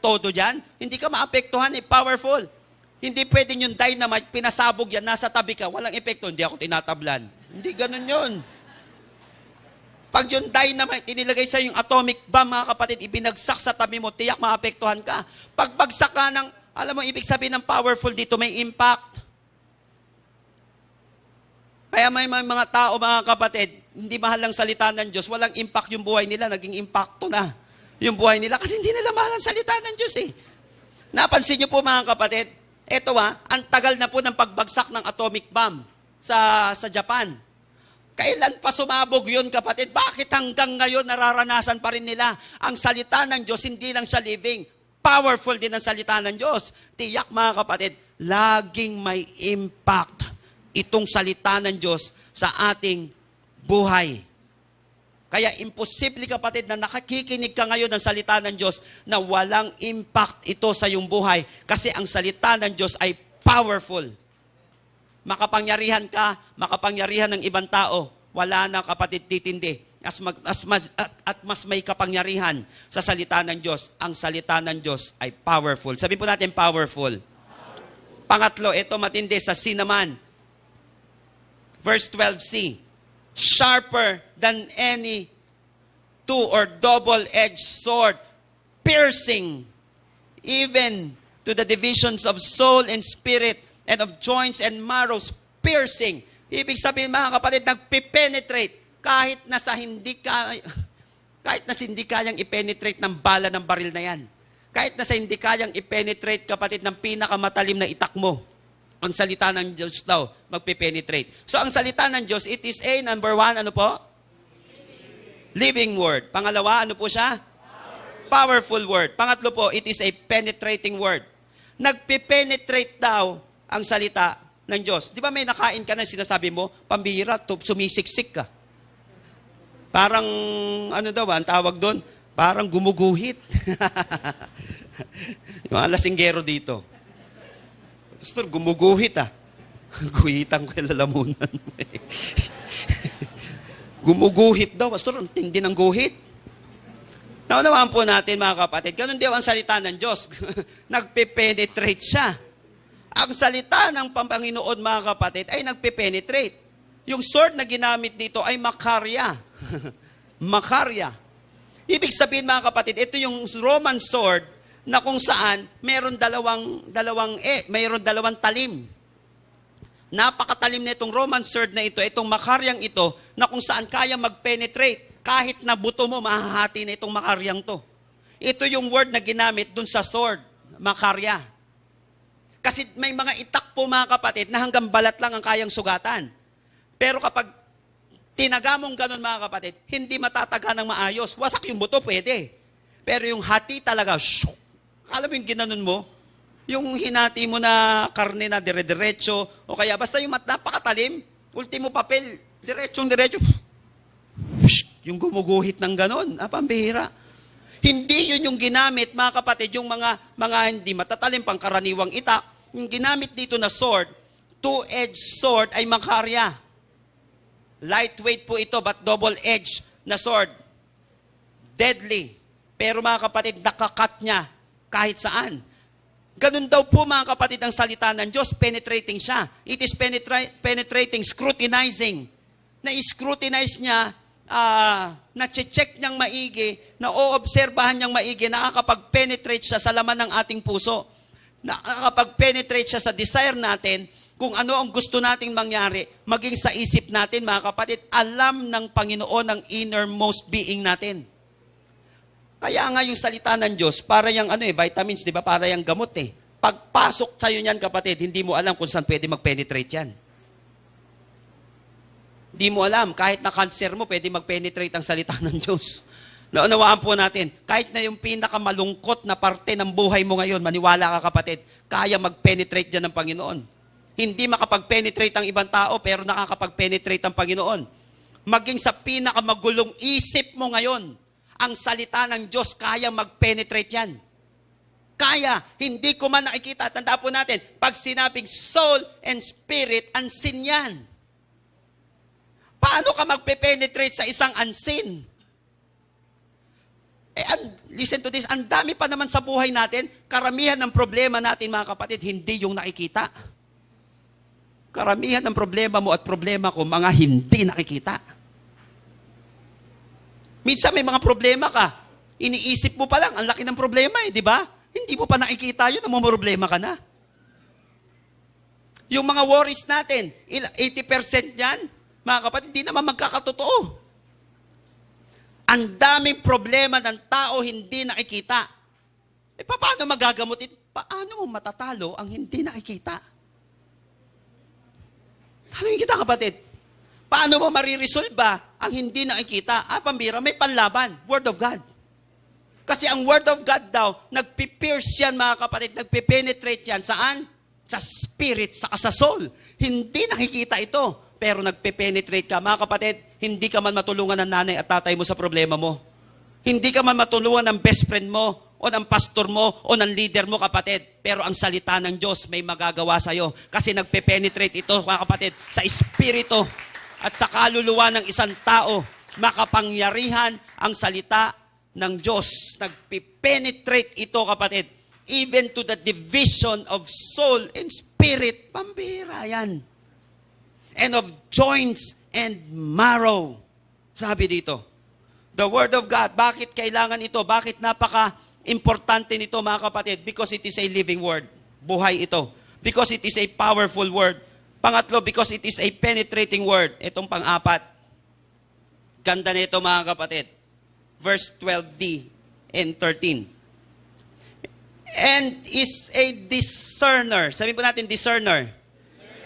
todo dyan. Hindi ka maapektuhan, powerful. Hindi pwedeng yung dynamite, pinasabog yan, nasa tabi ka, walang epekto, hindi ako tinatablan. Hindi ganun yun. Pag yung dynamite, inilagay sa yung atomic bomb, mga kapatid, ibinagsak sa tabi mo, tiyak maapektuhan ka. Pag bagsak ka ng, alam mo, ibig sabihin ng powerful dito, may impact. Kaya may mga tao, mga kapatid, hindi mahal ang salita ng Diyos, walang impact yung buhay nila, naging impacto na yung buhay nila kasi hindi nila mahal ang salita ng Diyos eh. Napansin niyo po, mga kapatid, eto ang tagal na po ng pagbagsak ng atomic bomb sa Japan. Kailan pa sumabog yun, kapatid? Bakit hanggang ngayon nararanasan pa rin nila ang salita ng Diyos? Hindi lang siya living. Powerful din ang salita ng Diyos. Tiyak, mga kapatid, laging may impact itong salita ng Diyos sa ating buhay. Kaya imposible, kapatid, na nakakikinig ka ngayon ng salita ng Diyos na walang impact ito sa iyong buhay. Kasi ang salita ng Diyos ay powerful. Makapangyarihan ka, makapangyarihan ng ibang tao, wala na, kapatid, titindi. At mas may kapangyarihan sa salita ng Diyos. Ang salita ng Diyos ay powerful. Sabihin po natin, powerful. Pangatlo, ito matindi sa C naman. Verse 12c. Sharper than any two or double-edged sword, piercing even to the divisions of soul and spirit and of joints and marrows, piercing. Ibig sabihin, mga kapatid, nagpipenetrate kahit na hindi kayang ipenetrate ng bala ng baril na yan. Kahit na hindi kayang ipenetrate, kapatid, ng pinakamatalim na itak mo. Ang salita ng Diyos daw, magpipenetrate. So, ang salita ng Diyos, it is a, number one, ano po? Living word. Pangalawa, ano po siya? Powerful word. Pangatlo po, it is a penetrating word. Nagpipenetrate daw ang salita ng Diyos. Di ba may nakain ka na sinasabi mo, pambihira, sumisiksik ka. Parang, ano daw, ang tawag doon? Parang gumuguhit. Yung lasinggero dito. Pastor, gumuguhit Guhitan ko yung lalamunan. Gumuguhit daw. Pastor, ang tindi ng guhit. Naunawaan po natin, mga kapatid, ganun din ang salita ng Diyos. Nagpe-penetrate siya. Ang salita ng Panginoon, mga kapatid, ay nagpe-penetrate. Yung sword na ginamit dito ay makarya. Makarya. Ibig sabihin, mga kapatid, ito yung Roman sword na kung saan mayroon dalawang talim. Napakatalim na itong Roman sword na ito, itong makaryang ito, na kung saan kaya mag-penetrate. Kahit na buto mo, mahahati na itong makaryang to. Ito yung word na ginamit dun sa sword, makarya. Kasi may mga itak po, mga kapatid, na hanggang balat lang ang kayang sugatan. Pero kapag tinaga mong ganun, mga kapatid, hindi matataga ng maayos. Wasak yung buto, pwede. Pero yung hati talaga, alam mo yung ginanon mo? Yung hinati mo na karne na dire-diretso, o kaya basta yung napakatalim, ultimo papel, diretso, yung gumuguhit ng ganon, pambihira. Hindi yun yung ginamit, mga kapatid, yung mga hindi matatalim pang karaniwang itak. Yung ginamit dito na sword, two-edged sword ay makarya. Lightweight po ito, but double-edged na sword. Deadly. Pero mga kapatid, nakakat niya kahit saan. Ganun daw po, mga kapatid, ang salita ng Diyos, penetrating siya. It is penetrating, scrutinizing. Na-scrutinize niya, na-check niyang maigi, na-oobserbahan niyang maigi, nakakapag-penetrate siya sa laman ng ating puso. Nakakapag-penetrate siya sa desire natin, kung ano ang gusto nating mangyari, maging sa isip natin, mga kapatid, alam ng Panginoon ang innermost being natin. Kaya nga yung salita ng Diyos, para yung vitamins, di ba? Para yung gamot Pagpasok sa'yo niyan, kapatid, hindi mo alam kung saan pwede mag-penetrate yan. Hindi mo alam, kahit na cancer mo, pwede mag-penetrate ang salita ng Diyos. Naunawaan po natin, kahit na yung pinakamalungkot na parte ng buhay mo ngayon, maniwala ka kapatid, kaya mag-penetrate dyan ng Panginoon. Hindi makapag-penetrate ang ibang tao, pero nakakapag-penetrate ang Panginoon. Maging sa pinakamagulong isip mo ngayon, ang salita ng Diyos kaya mag-penetrate yan. Kaya, hindi ko man nakikita. Tanda po natin, pag sinabing soul and spirit, unseen yan. Paano ka mag-penetrate sa isang unseen? Listen to this, ang dami pa naman sa buhay natin, karamihan ng problema natin mga kapatid, hindi yung nakikita. Karamihan ng problema mo at problema ko, mga hindi nakikita. Minsan may mga problema ka, iniisip mo pa lang, ang laki ng problema di ba? Hindi mo pa nakikita yun, namumroblema ka na. Yung mga worries natin, 80% yan, mga kapatid, hindi naman magkakatotoo. Ang daming problema ng tao hindi nakikita. Paano magagamot ito? Paano mo matatalo ang hindi nakikita? Ano yung kita, kapatid? Paano mo mariresolve ang hindi nakikita? Pambira, may panlaban. Word of God. Kasi ang Word of God daw, nagpipierce yan, mga kapatid, nagpipenetrate yan. Saan? Sa spirit, sa soul. Hindi nakikita ito. Pero nagpe-penetrate ka. Mga kapatid, hindi ka man matulungan ng nanay at tatay mo sa problema mo. Hindi ka man matulungan ng best friend mo, o ng pastor mo, o ng leader mo, kapatid. Pero ang salita ng Diyos may magagawa sa'yo. Kasi nagpe-penetrate ito, mga kapatid, sa espiritu at sa kaluluwa ng isang tao. Makapangyarihan ang salita ng Diyos. Nagpe-penetrate ito, kapatid. Even to the division of soul and spirit. Pambira yan. And of joints and marrow. Sabi dito, the Word of God, bakit kailangan ito? Bakit napaka-importante nito, mga kapatid? Because it is a living Word. Buhay ito. Because it is a powerful Word. Pangatlo, because it is a penetrating Word. Itong pang-apat. Ganda na ito, mga kapatid. Verse 12d and 13. And is a discerner. Sabihin po natin, discerner.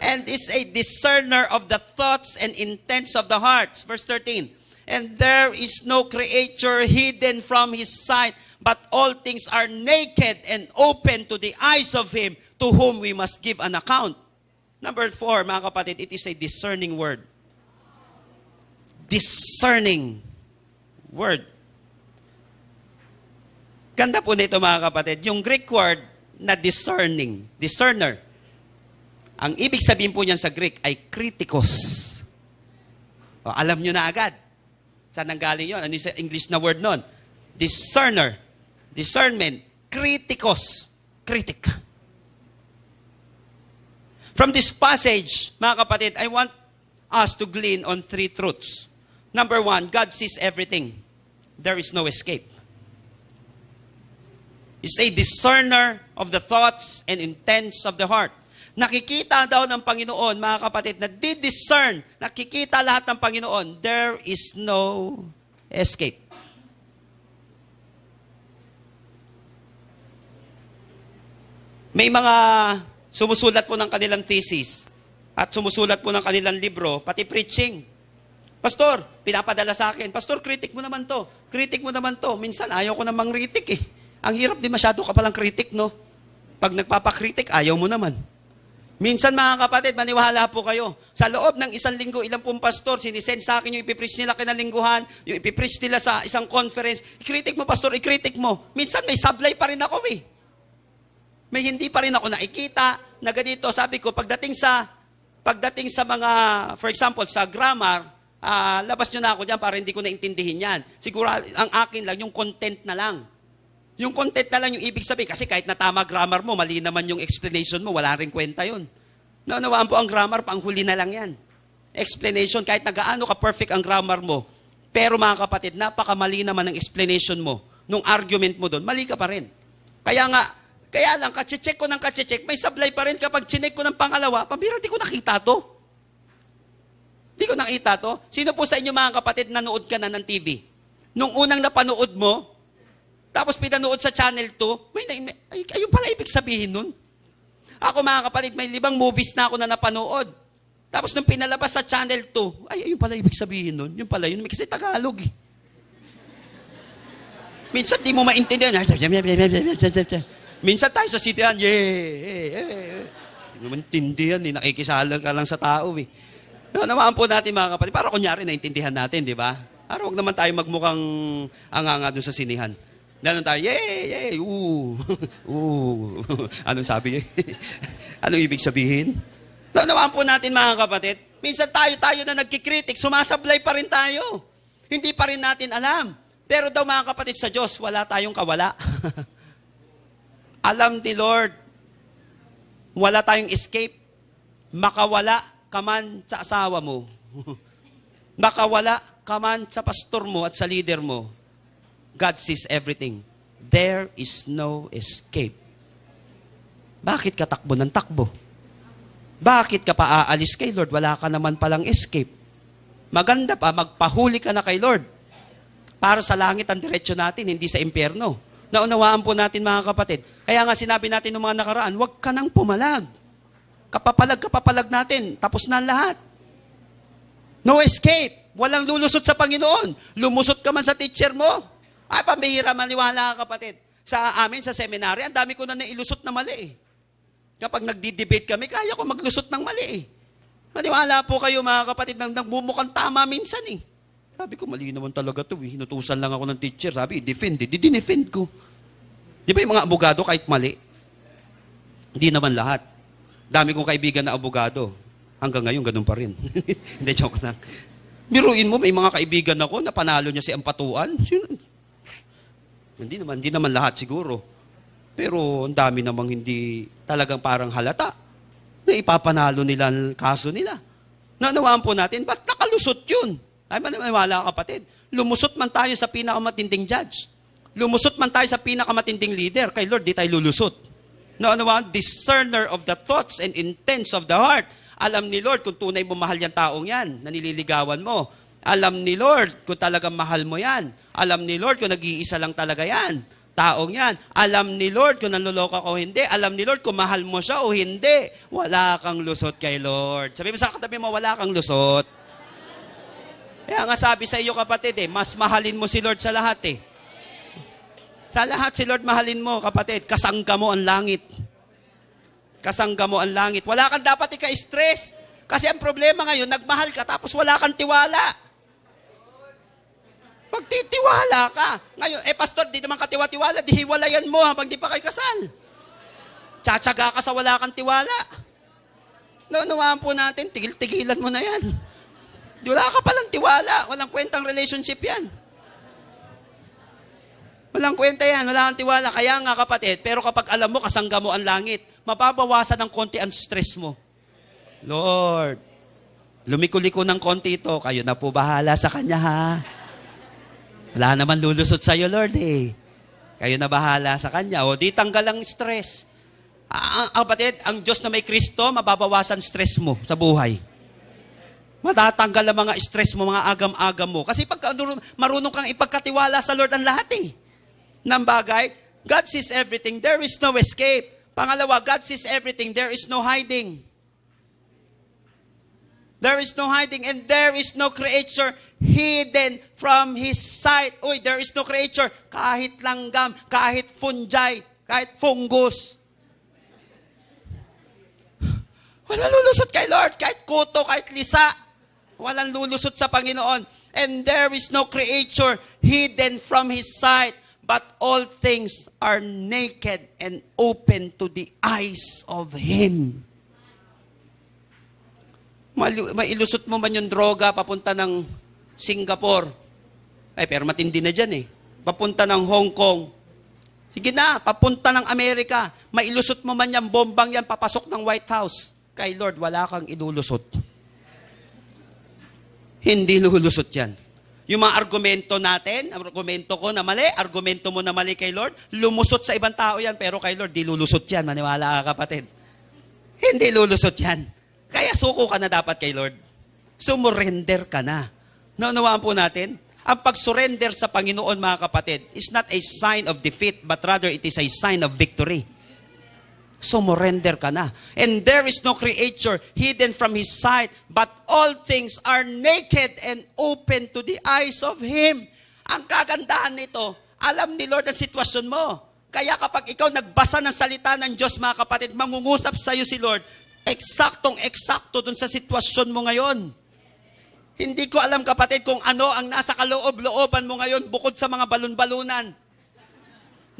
And is a discerner of the thoughts and intents of the hearts. Verse 13. And there is no creature hidden from His sight, but all things are naked and open to the eyes of Him to whom we must give an account. Number 4, mga kapatid, it is a discerning word. Discerning word. Ganda po nito, mga kapatid. Yung Greek word na discerning, discerner, ang ibig sabihin po niyan sa Greek ay kritikos. Alam nyo na agad. Saan nanggaling yun? Ano yung English na word nun? Discerner. Discernment. Kritikos. Critic. From this passage, mga kapatid, I want us to glean on 3 truths. Number 1, God sees everything. There is no escape. He's a discerner of the thoughts and intents of the heart. Nakikita daw ng Panginoon, mga kapatid, na di-discern, nakikita lahat ng Panginoon, there is no escape. May mga sumusulat po ng kanilang thesis at sumusulat po ng kanilang libro, pati preaching. Pastor, pinapadala sa akin, Pastor, critic mo naman to. Critic mo naman to. Minsan, ayaw ko namang critic eh. Ang hirap din masyado ka palang critic, no? Pag nagpapakritik, ayaw mo naman. Minsan, mga kapatid, maniwala po kayo. Sa loob ng 1 linggo, ilang pong pastor, sinisend sa akin yung ipipreach nila kinalingguhan, yung ipipreach nila sa isang conference. I-critic mo, pastor, i-critic mo. Minsan, may sablay pa rin ako eh. May hindi pa rin ako nakikita na ganito. Sabi ko, pagdating sa mga, for example, sa grammar, labas nyo na ako dyan para hindi ko naintindihin yan. Siguro, ang akin lang, yung content na lang. Yung content na lang yung ibig sabihin. Kasi kahit na tama grammar mo, mali naman yung explanation mo, wala rin kwenta yun. Naunawaan po ang grammar, panghuli na lang yan. Explanation, kahit na gaano ka-perfect ang grammar mo, pero mga kapatid, napakamali naman ang explanation mo, nung argument mo doon, mali ka pa rin. Kaya lang, kachecheck ko ng kachecheck, may sablay pa rin kapag chinek ko ng pangalawa, pambira, di ko nakita to. Di ko nakita to. Sino po sa inyo mga kapatid, nanood ka na ng TV? Nung unang napanood mo, tapos pinanood sa Channel 2, ayun pala ibig sabihin nun. Ako mga kapatid, may 5 movies na ako na napanood. Tapos nung pinalabas sa Channel 2, ayun pala ibig sabihin nun. Yun pala yun, kasi Tagalog eh. Minsan di mo maintindihan. Minsan tayo sa sitihan, Hindi mo maintindihan, nakikisala ka lang sa tao eh. Namaan po natin mga kapatid, para kunyari naintindihan natin, di ba? Para huwag naman tayo magmukhang anganga doon sa sinihan. Ganun tayo, Anong sabi? Anong ibig sabihin? Namaan po natin mga kapatid, minsan tayo na nagkikritik, sumasablay pa rin tayo. Hindi pa rin natin alam. Pero daw mga kapatid sa Diyos, wala tayong kawala. Alam ni Lord, wala tayong escape. Makawala ka man sa asawa mo. Makawala ka man sa pastor mo at sa leader mo. God sees everything. There is no escape. Bakit ka takbo ng takbo? Bakit ka pa aalis kay Lord? Wala ka naman palang escape. Maganda pa, magpahuli ka na kay Lord. Para sa langit ang diretsyo natin, hindi sa impyerno. Naunawaan po natin mga kapatid. Kaya nga sinabi natin ng mga nakaraan, huwag ka nang pumalag. Kapapalag natin. Tapos na ang lahat. No escape. Walang lulusot sa Panginoon. Lumusot ka man sa teacher mo. Ay, pambihira maniwala kapatid. Sa amin, sa seminary, ang dami ko na nailusot na mali eh. Kapag nagdi-debate kami, kaya ko maglusot ng mali eh. Maniwala po kayo mga kapatid, nagmumukhang tama minsan eh. Sabi ko, mali naman talaga ito eh. Hinutusan lang ako ng teacher. Sabi, i-defend. Di-defend ko. Di ba yung mga abogado kahit mali? Hindi naman lahat. Dami kong kaibigan na abogado. Hanggang ngayon, ganun pa rin. Hindi, joke lang. Biruin mo, may mga kaibigan ako na panalo niya si Ampatuan. Hindi naman lahat siguro. Pero ang dami namang hindi talagang parang halata na ipapanalo nila ang kaso nila. Nanawaan po natin, ba't nakalusot yun? Ay, maniwala kapatid. Lumusot man tayo sa pinakamatinding judge. Lumusot man tayo sa pinakamatinding leader. Kay Lord, di tayo lulusot. Nanawaan, discerner of the thoughts and intents of the heart. Alam ni Lord kung tunay mo mahal yan taong yan, na nililigawan mo. Alam ni Lord kung talagang mahal mo yan. Alam ni Lord kung nag-iisa lang talaga yan. Taong yan. Alam ni Lord kung nanloloko ka o hindi. Alam ni Lord kung mahal mo siya o hindi. Wala kang lusot kay Lord. Sabi mo sa katabi mo, wala kang lusot. Kaya nga sabi sa iyo kapatid mas mahalin mo si Lord sa lahat Sa lahat si Lord mahalin mo kapatid. Kasangga mo ang langit. Kasangga mo ang langit. Wala kang dapat ika-stress. Kasi ang problema ngayon, nagmahal ka tapos wala kang tiwala. Pagtitiwala ka. Ngayon, pastor, di naman katiwa-tiwala, di hiwalayan mo habang di pa kayo kasal. Tsatsaga ka sa wala kang tiwala. Naunawaan po natin, tigil-tigilan mo na yan. Wala ka palang tiwala. Walang kwentang relationship yan. Walang kwenta yan. Wala kang tiwala. Kaya nga kapatid, pero kapag alam mo, kasangga mo ang langit, mababawasan ng konti ang stress mo. Lord, lumiko-liko ng konti ito. Kayo na po bahala sa kanya ha. Wala naman lulusot sa'yo, Lord Kayo na bahala sa kanya. O di tanggal ang stress. Kapatid, ang Diyos na may Kristo, mababawasan stress mo sa buhay. Matatanggal ang mga stress mo, mga agam-agam mo. Kasi pag marunong kang ipagkatiwala sa Lord ang lahat ng bagay, God sees everything. There is no escape. Pangalawa, God sees everything. There is no hiding. There is no hiding and there is no creature hidden from His sight. Uy, there is no creature. Kahit langgam, kahit fungi, kahit fungus. Walang lulusot kay Lord. Kahit kuto, kahit lisa. Walang lulusot sa Panginoon. And there is no creature hidden from His sight. But all things are naked and open to the eyes of Him. Mailusot mo man yung droga papunta ng Singapore. Pero matindi na dyan Papunta ng Hong Kong. Sige na, papunta ng Amerika. Mailusot mo man yung bombang yan, papasok ng White House. Kay Lord, wala kang ilulusot. Hindi lulusot yan. Yung mga argumento natin, argumento ko na mali, argumento mo na mali kay Lord, lumusot sa ibang tao yan, pero kay Lord, di lulusot yan. Maniwala ka kapatid. Hindi lulusot yan. Kaya suko ka na dapat kay Lord. Sumurrender ka na. Naunawaan po natin, ang pag-surrender sa Panginoon, mga kapatid, is not a sign of defeat, but rather it is a sign of victory. Sumurrender ka na. And there is no creature hidden from His sight, but all things are naked and open to the eyes of Him. Ang kagandahan nito, Alam ni Lord ang sitwasyon mo. Kaya kapag ikaw nagbasa ng salita ng Diyos, mga kapatid, mangungusap sa'yo si Lord, eksaktong-eksakto dun sa sitwasyon mo ngayon. Hindi ko alam, kapatid, kung ano ang nasa kaloob-looban mo ngayon bukod sa mga balon-balunan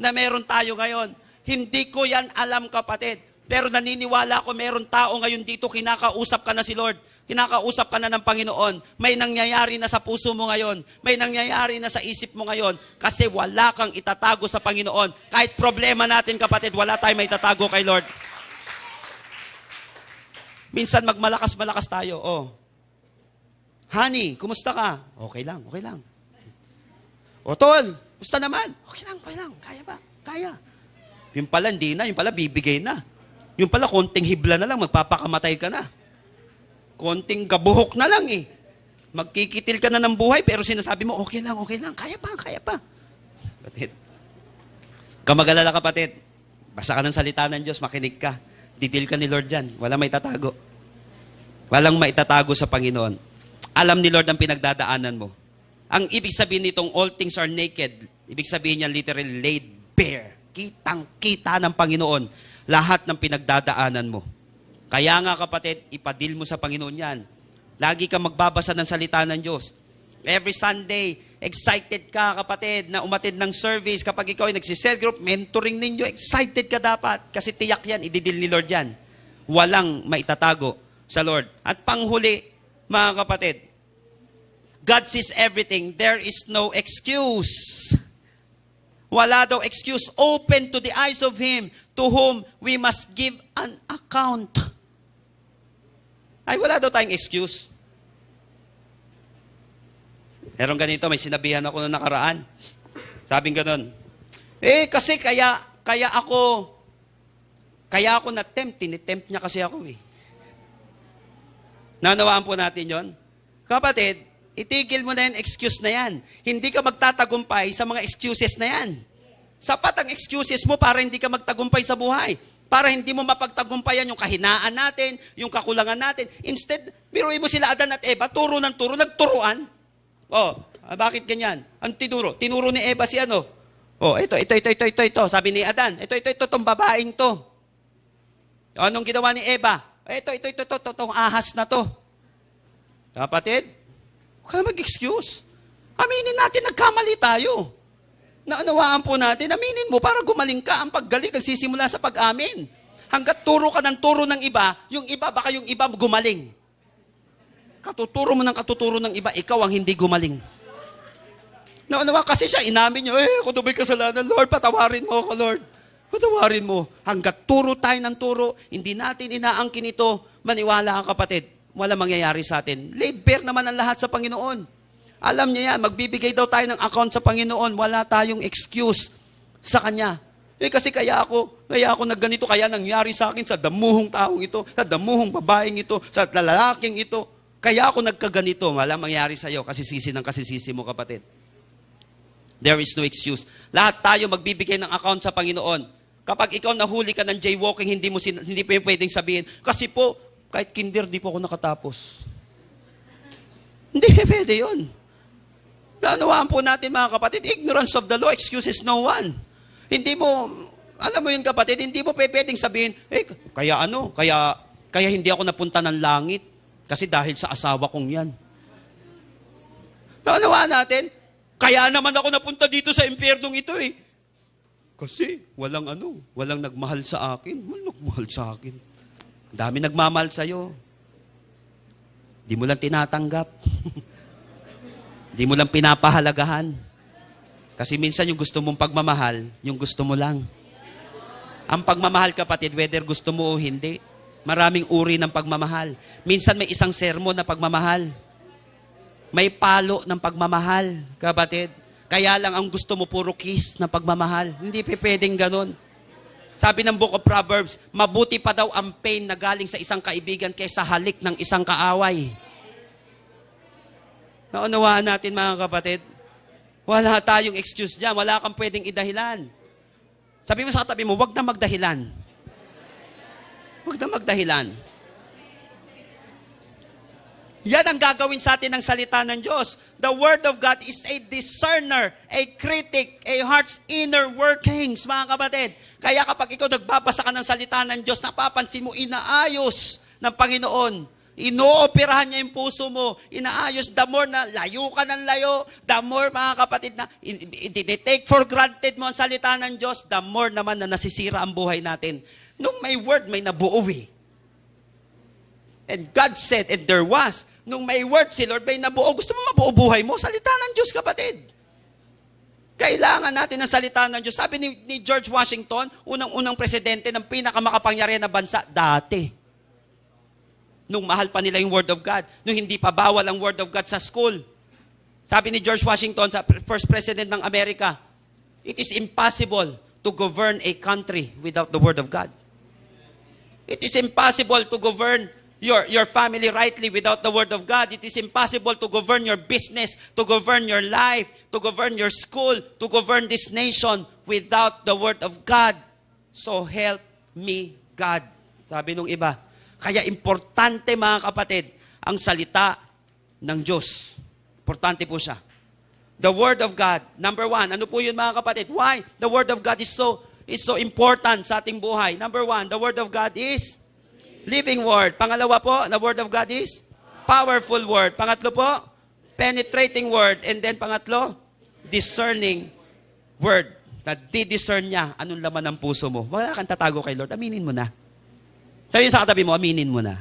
na meron tayo ngayon. Hindi ko yan alam, kapatid. Pero naniniwala ko meron tao ngayon dito, kinakausap ka na si Lord. Kinakausap ka na ng Panginoon. May nangyayari na sa puso mo ngayon. May nangyayari na sa isip mo ngayon. Kasi wala kang itatago sa Panginoon. Kahit problema natin, kapatid, wala tayong may itatago kay Lord. Minsan magmalakas-malakas tayo. Oh. Honey, kumusta ka? Okay lang, okay lang. O tol, kumusta naman? Okay lang. Kaya ba? Kaya. Yung pala, hindi na. Yung pala, bibigay na. Yung pala, konting hibla na lang, magpapakamatay ka na. Konting kabuhok na lang eh. Magkikitil ka na ng buhay, pero sinasabi mo, okay lang, kaya pa. Kapatid. Kamagalala, kapatid. Basa ka ng salita ng Diyos, makinig ka. Didil ka ni Lord dyan. Walang maitatago. Walang maitatago sa Panginoon. Alam ni Lord ang pinagdadaanan mo. Ang ibig sabihin nitong all things are naked, ibig sabihin niya literally laid bare. Kitang-kita ng Panginoon lahat ng pinagdadaanan mo. Kaya nga, kapatid, ipadil mo sa Panginoon yan. Lagi kang magbabasa ng salita ng Diyos. Every Sunday, excited ka, kapatid, na umatid ng service. Kapag ikaw ay nagsisell group, mentoring ninyo, excited ka dapat. Kasi tiyak yan, ididil ni Lord yan. Walang maitatago sa Lord. At panghuli, mga kapatid, God sees everything. There is no excuse. Wala daw excuse. Open to the eyes of Him to whom we must give an account. Ay, wala daw tayong excuse. Merong ganito, may sinabihan ako noong nakaraan. Sabing ganon, kasi kaya ako na-tempt, tinitempt niya kasi ako eh. Nanawaan po natin yon. Kapatid, itigil mo na yung excuse na yan. Hindi ka magtatagumpay sa mga excuses na yan. Sapat ang excuses mo para hindi ka magtagumpay sa buhay. Para hindi mo mapagtagumpayan yung kahinaan natin, yung kakulangan natin. Instead, biruin mo sila Adan at Eva, turo ng turo, nagturuan. Bakit ganyan? Ang tinuro? Tinuro ni Eva si ano? Ito. Sabi ni Adan, ito, itong babaeng to. Anong ginawa ni Eva? Ito, itong ahas na to. Kapatid, huwag ka mag-excuse. Aminin natin, nagkamali tayo. Naunawaan po natin, aminin mo para gumaling ka. Ang paggaling nagsisimula sa pag-amin. Hanggat turo ka ng turo ng iba, yung iba, baka yung iba gumaling. Katuturo mo ng katuturo ng iba, ikaw ang hindi gumaling. Naunawa kasi siya, inamin niya, ako may kasalanan, Lord, patawarin mo ako, Lord. Patawarin mo. Hanggat turo tayo ng turo, hindi natin inaangkin ito, maniwala ka, kapatid, wala mangyayari sa atin. Laid bare naman ang lahat sa Panginoon. Alam niya yan, magbibigay daw tayo ng account sa Panginoon. Wala tayong excuse sa Kanya. Kasi kaya ako nagganito, kaya nangyari sa akin sa damuhong taong ito, sa damuhong babaeng ito, sa lalaking ito. Kaya ako nagkaganito. Wala mangyari sa iyo kasi sisi ng kasisisi mo, kapatid. There is no excuse. Lahat tayo magbibigay ng account sa Panginoon. Kapag ikaw nahuli ka ng jaywalking, hindi pa pwedeng sabihin, kasi po, kahit kinder, di po ako nakatapos. Hindi pwede yun. Naunawaan po natin, mga kapatid, ignorance of the law excuses no one. Hindi mo, alam mo yun, kapatid, hindi mo pwedeng sabihin, kaya hindi ako napunta ng langit kasi dahil sa asawa kong yan. Naunawaan natin, kaya naman ako napunta dito sa impyernong ito eh. Kasi walang nagmahal sa akin. Walang nagmahal sa akin. Dami nagmamahal sa'yo. Di mo lang tinatanggap. Di mo lang pinapahalagahan. Kasi minsan yung gusto mong pagmamahal, yung gusto mo lang. Ang pagmamahal, kapatid, whether gusto mo o hindi, maraming uri ng pagmamahal. Minsan may isang sermon na pagmamahal. May palo ng pagmamahal, kapatid. Kaya lang ang gusto mo puro kiss ng pagmamahal. Hindi pwedeng ganun. Sabi ng Book of Proverbs, mabuti pa daw ang pain na galing sa isang kaibigan kaysa halik ng isang kaaway. Naunawaan natin, mga kapatid, wala tayong excuse dyan. Wala kang pwedeng idahilan. Sabi mo sa katabi mo, wag na magdahilan. Wag na magdahilan. Yan ang gagawin sa atin ng salita ng Diyos. The Word of God is a discerner, a critic, a heart's inner workings, mga kapatid. Kaya kapag ikaw nagbabasa ka ng salita ng Diyos, napapansin mo, inaayos ng Panginoon. Inooperahan niya yung puso mo. Inaayos, the more na layo ka ng layo, the more, mga kapatid, na i-take for granted mo ang salita ng Diyos, the more naman na nasisira ang buhay natin. Nung may word, may nabuo eh. And God said, and there was, nung may word si Lord, may nabuo. Gusto mo mabuo buhay mo? Salita ng Diyos, kapatid. Kailangan natin ng salita ng Diyos. Sabi ni George Washington, unang-unang presidente ng pinakamakapangyarihan na bansa dati. Nung mahal pa nila yung Word of God. Nung hindi pa bawal ang Word of God sa school. Sabi ni George Washington, sa first president ng Amerika, it is impossible to govern a country without the Word of God. It is impossible to govern your family rightly without the Word of God. It is impossible to govern your business, to govern your life, to govern your school, to govern this nation without the Word of God. So help me God. Sabi nung iba. Kaya importante, mga kapatid, ang salita ng Diyos. Importante po siya. The Word of God. Number one, ano po yun, mga kapatid? Why? The Word of God is so important sa ating buhay. Number one, the Word of God is living Word. Pangalawa po, the Word of God is powerful Word. Pangatlo po, penetrating Word. And then pangatlo, discerning Word. Nadi-discern niya anong laman ng puso mo. Wala kang tatago kay Lord. Aminin mo na. Sabi sa katabi mo, aminin mo na.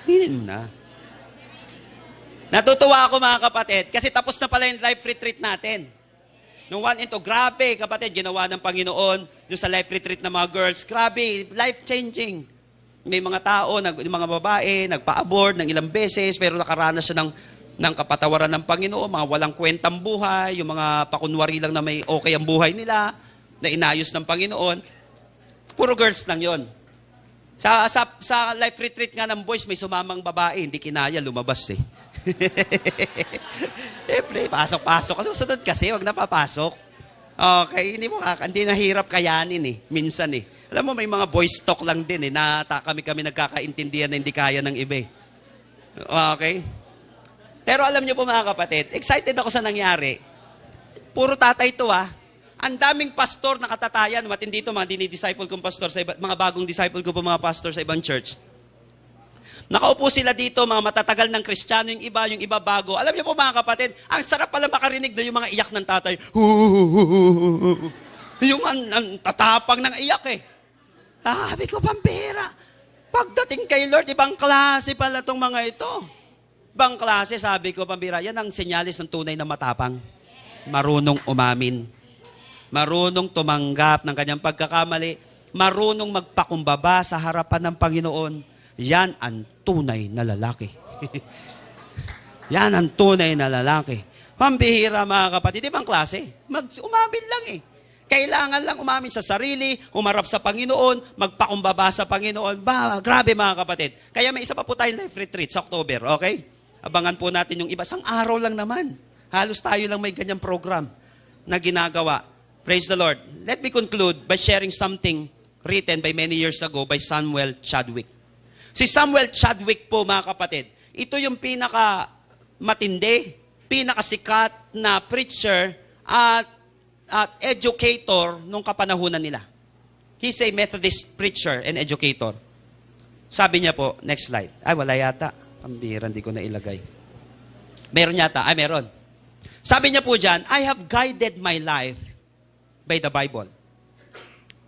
Aminin mo na. Natutuwa ako, mga kapatid, kasi tapos na pala yung life retreat natin. Nung one into, grabe, kapatid, ginawa ng Panginoon yung sa life retreat ng mga girls. Grabe, life-changing. May mga tao, yung mga babae, nagpa-abort ng ilang beses, pero nakaranas siya ng kapatawaran ng Panginoon, mga walang kwentang buhay, yung mga pakunwari lang na may okay ang buhay nila, na inayos ng Panginoon. Puro girls lang yon. Sa life retreat nga ng boys, may sumamang babae, hindi kinaya, lumabas eh. Siyempre, pasok-pasok. Sunod kasi, wag na papasok. Okay, hindi nahirap kayanin eh, minsan eh. Alam mo, may mga boys talk lang din eh, na kami nagkakaintindihan na hindi kaya ng iba eh. Okay? Pero alam niyo po, mga kapatid, excited ako sa nangyari. Puro tatay to ah. Ang daming pastor na katatayan, matindi ito, mga dinidisciple kong pastor, mga bagong disciple ko po mga pastor sa ibang church. Nakaupo sila dito, mga matatagal ng Kristiyano, yung iba bago. Alam niyo po, mga kapatid, ang sarap pala makarinig na yung mga iyak ng tatay. Yung ang tatapang ng iyak eh. Sabi ko, pambira. Pagdating kay Lord, ibang klase pala itong mga ito. Ibang klase, sabi ko, pambira. Yan ang senyalis ng tunay na matapang. Marunong umamin. Marunong tumanggap ng kanyang pagkakamali. Marunong magpakumbaba sa harapan ng Panginoon. Yan ang tunay na lalaki. Yan ang tunay na lalaki. Pambihira, mga kapatid. Ibang klase. Umamin lang eh. Kailangan lang umamin sa sarili, umarap sa Panginoon, magpakumbaba sa Panginoon. Grabe, mga kapatid. Kaya may isa pa po tayong life retreat sa October, okay? Abangan po natin yung iba. Isang araw lang naman. Halos tayo lang may ganyang program na ginagawa. Praise the Lord. Let me conclude by sharing something written by many years ago by Samuel Chadwick. Si Samuel Chadwick po, mga kapatid, ito yung pinaka-matindi, pinakasikat na preacher at educator nung kapanahunan nila. He's a Methodist preacher and educator. Sabi niya po, next slide. Ay, wala yata. Pambira, hindi ko na ilagay. Meron yata. Ay, meron. Sabi niya po dyan, I have guided my life by the Bible.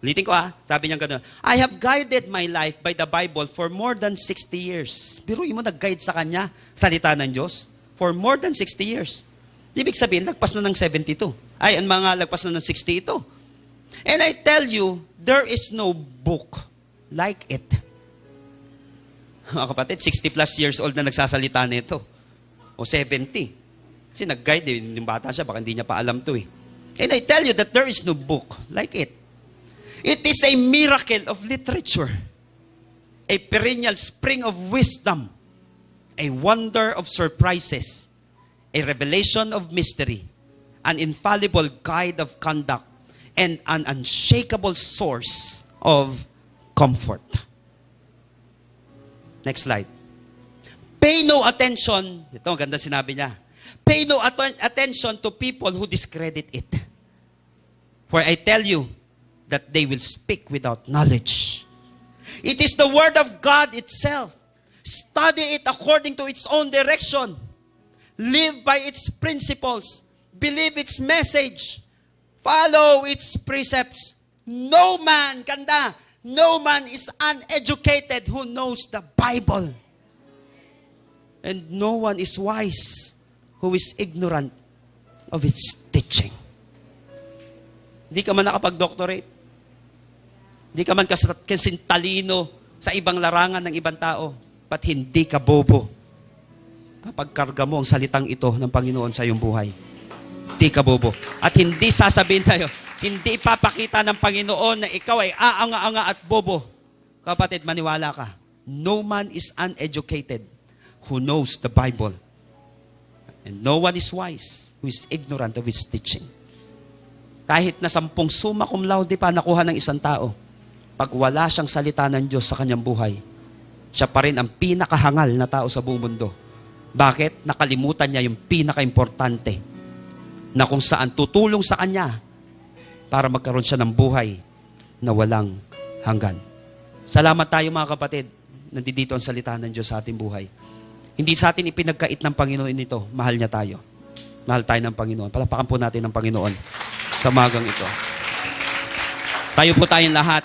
Ulitin ko sabi niya gano'n, I have guided my life by the Bible for more than 60 years. Biruin mo, nag-guide sa kanya, salita ng Diyos, for more than 60 years. Ibig sabihin, lagpas na ng 72. Ay, ang mga lagpas na ng 60 ito. And I tell you, there is no book like it. Mga kapatid, 60 plus years old na nagsasalita nito. O 70. Kasi nag-guide yung bata siya, baka hindi niya pa alam to eh. And I tell you that there is no book like it. It is a miracle of literature, a perennial spring of wisdom, a wonder of surprises, a revelation of mystery, an infallible guide of conduct, and an unshakable source of comfort. Next slide. Pay no attention. Ito, ang ganda sinabi niya. Pay no attention to people who discredit it. For I tell you that they will speak without knowledge. It is the word of God itself. Study it according to its own direction. Live by its principles. Believe its message. Follow its precepts. No man, kanda, no man is uneducated who knows the Bible. And no one is wise who is ignorant of its teaching. Hindi ka man nakapag-doctorate. Hindi ka man kasintalino sa ibang larangan ng ibang tao. But hindi ka bobo. Kapag karga mo ang salitang ito ng Panginoon sa iyong buhay. Hindi ka bobo. At hindi sasabihin sa iyo, hindi ipapakita ng Panginoon na ikaw ay aanga-anga at bobo. Kapatid, maniwala ka. No man is uneducated who knows the Bible. And no one is wise who is ignorant of its teaching. Kahit na 10 summa cum laude pa nakuha ng isang tao, pag wala siyang salita ng Diyos sa kanyang buhay, siya pa rin ang pinakahangal na tao sa buong mundo. Bakit? Nakalimutan niya yung pinaka-importante na kung saan tutulong sa kanya para magkaroon siya ng buhay na walang hanggan. Salamat tayo mga kapatid, nandito ang salita ng Diyos sa ating buhay. Hindi sa atin ipinagkait ng Panginoon ito. Mahal niya tayo. Mahal tayo ng Panginoon. Palapakan po natin ng Panginoon sa magang ito. Tayo po tayong lahat.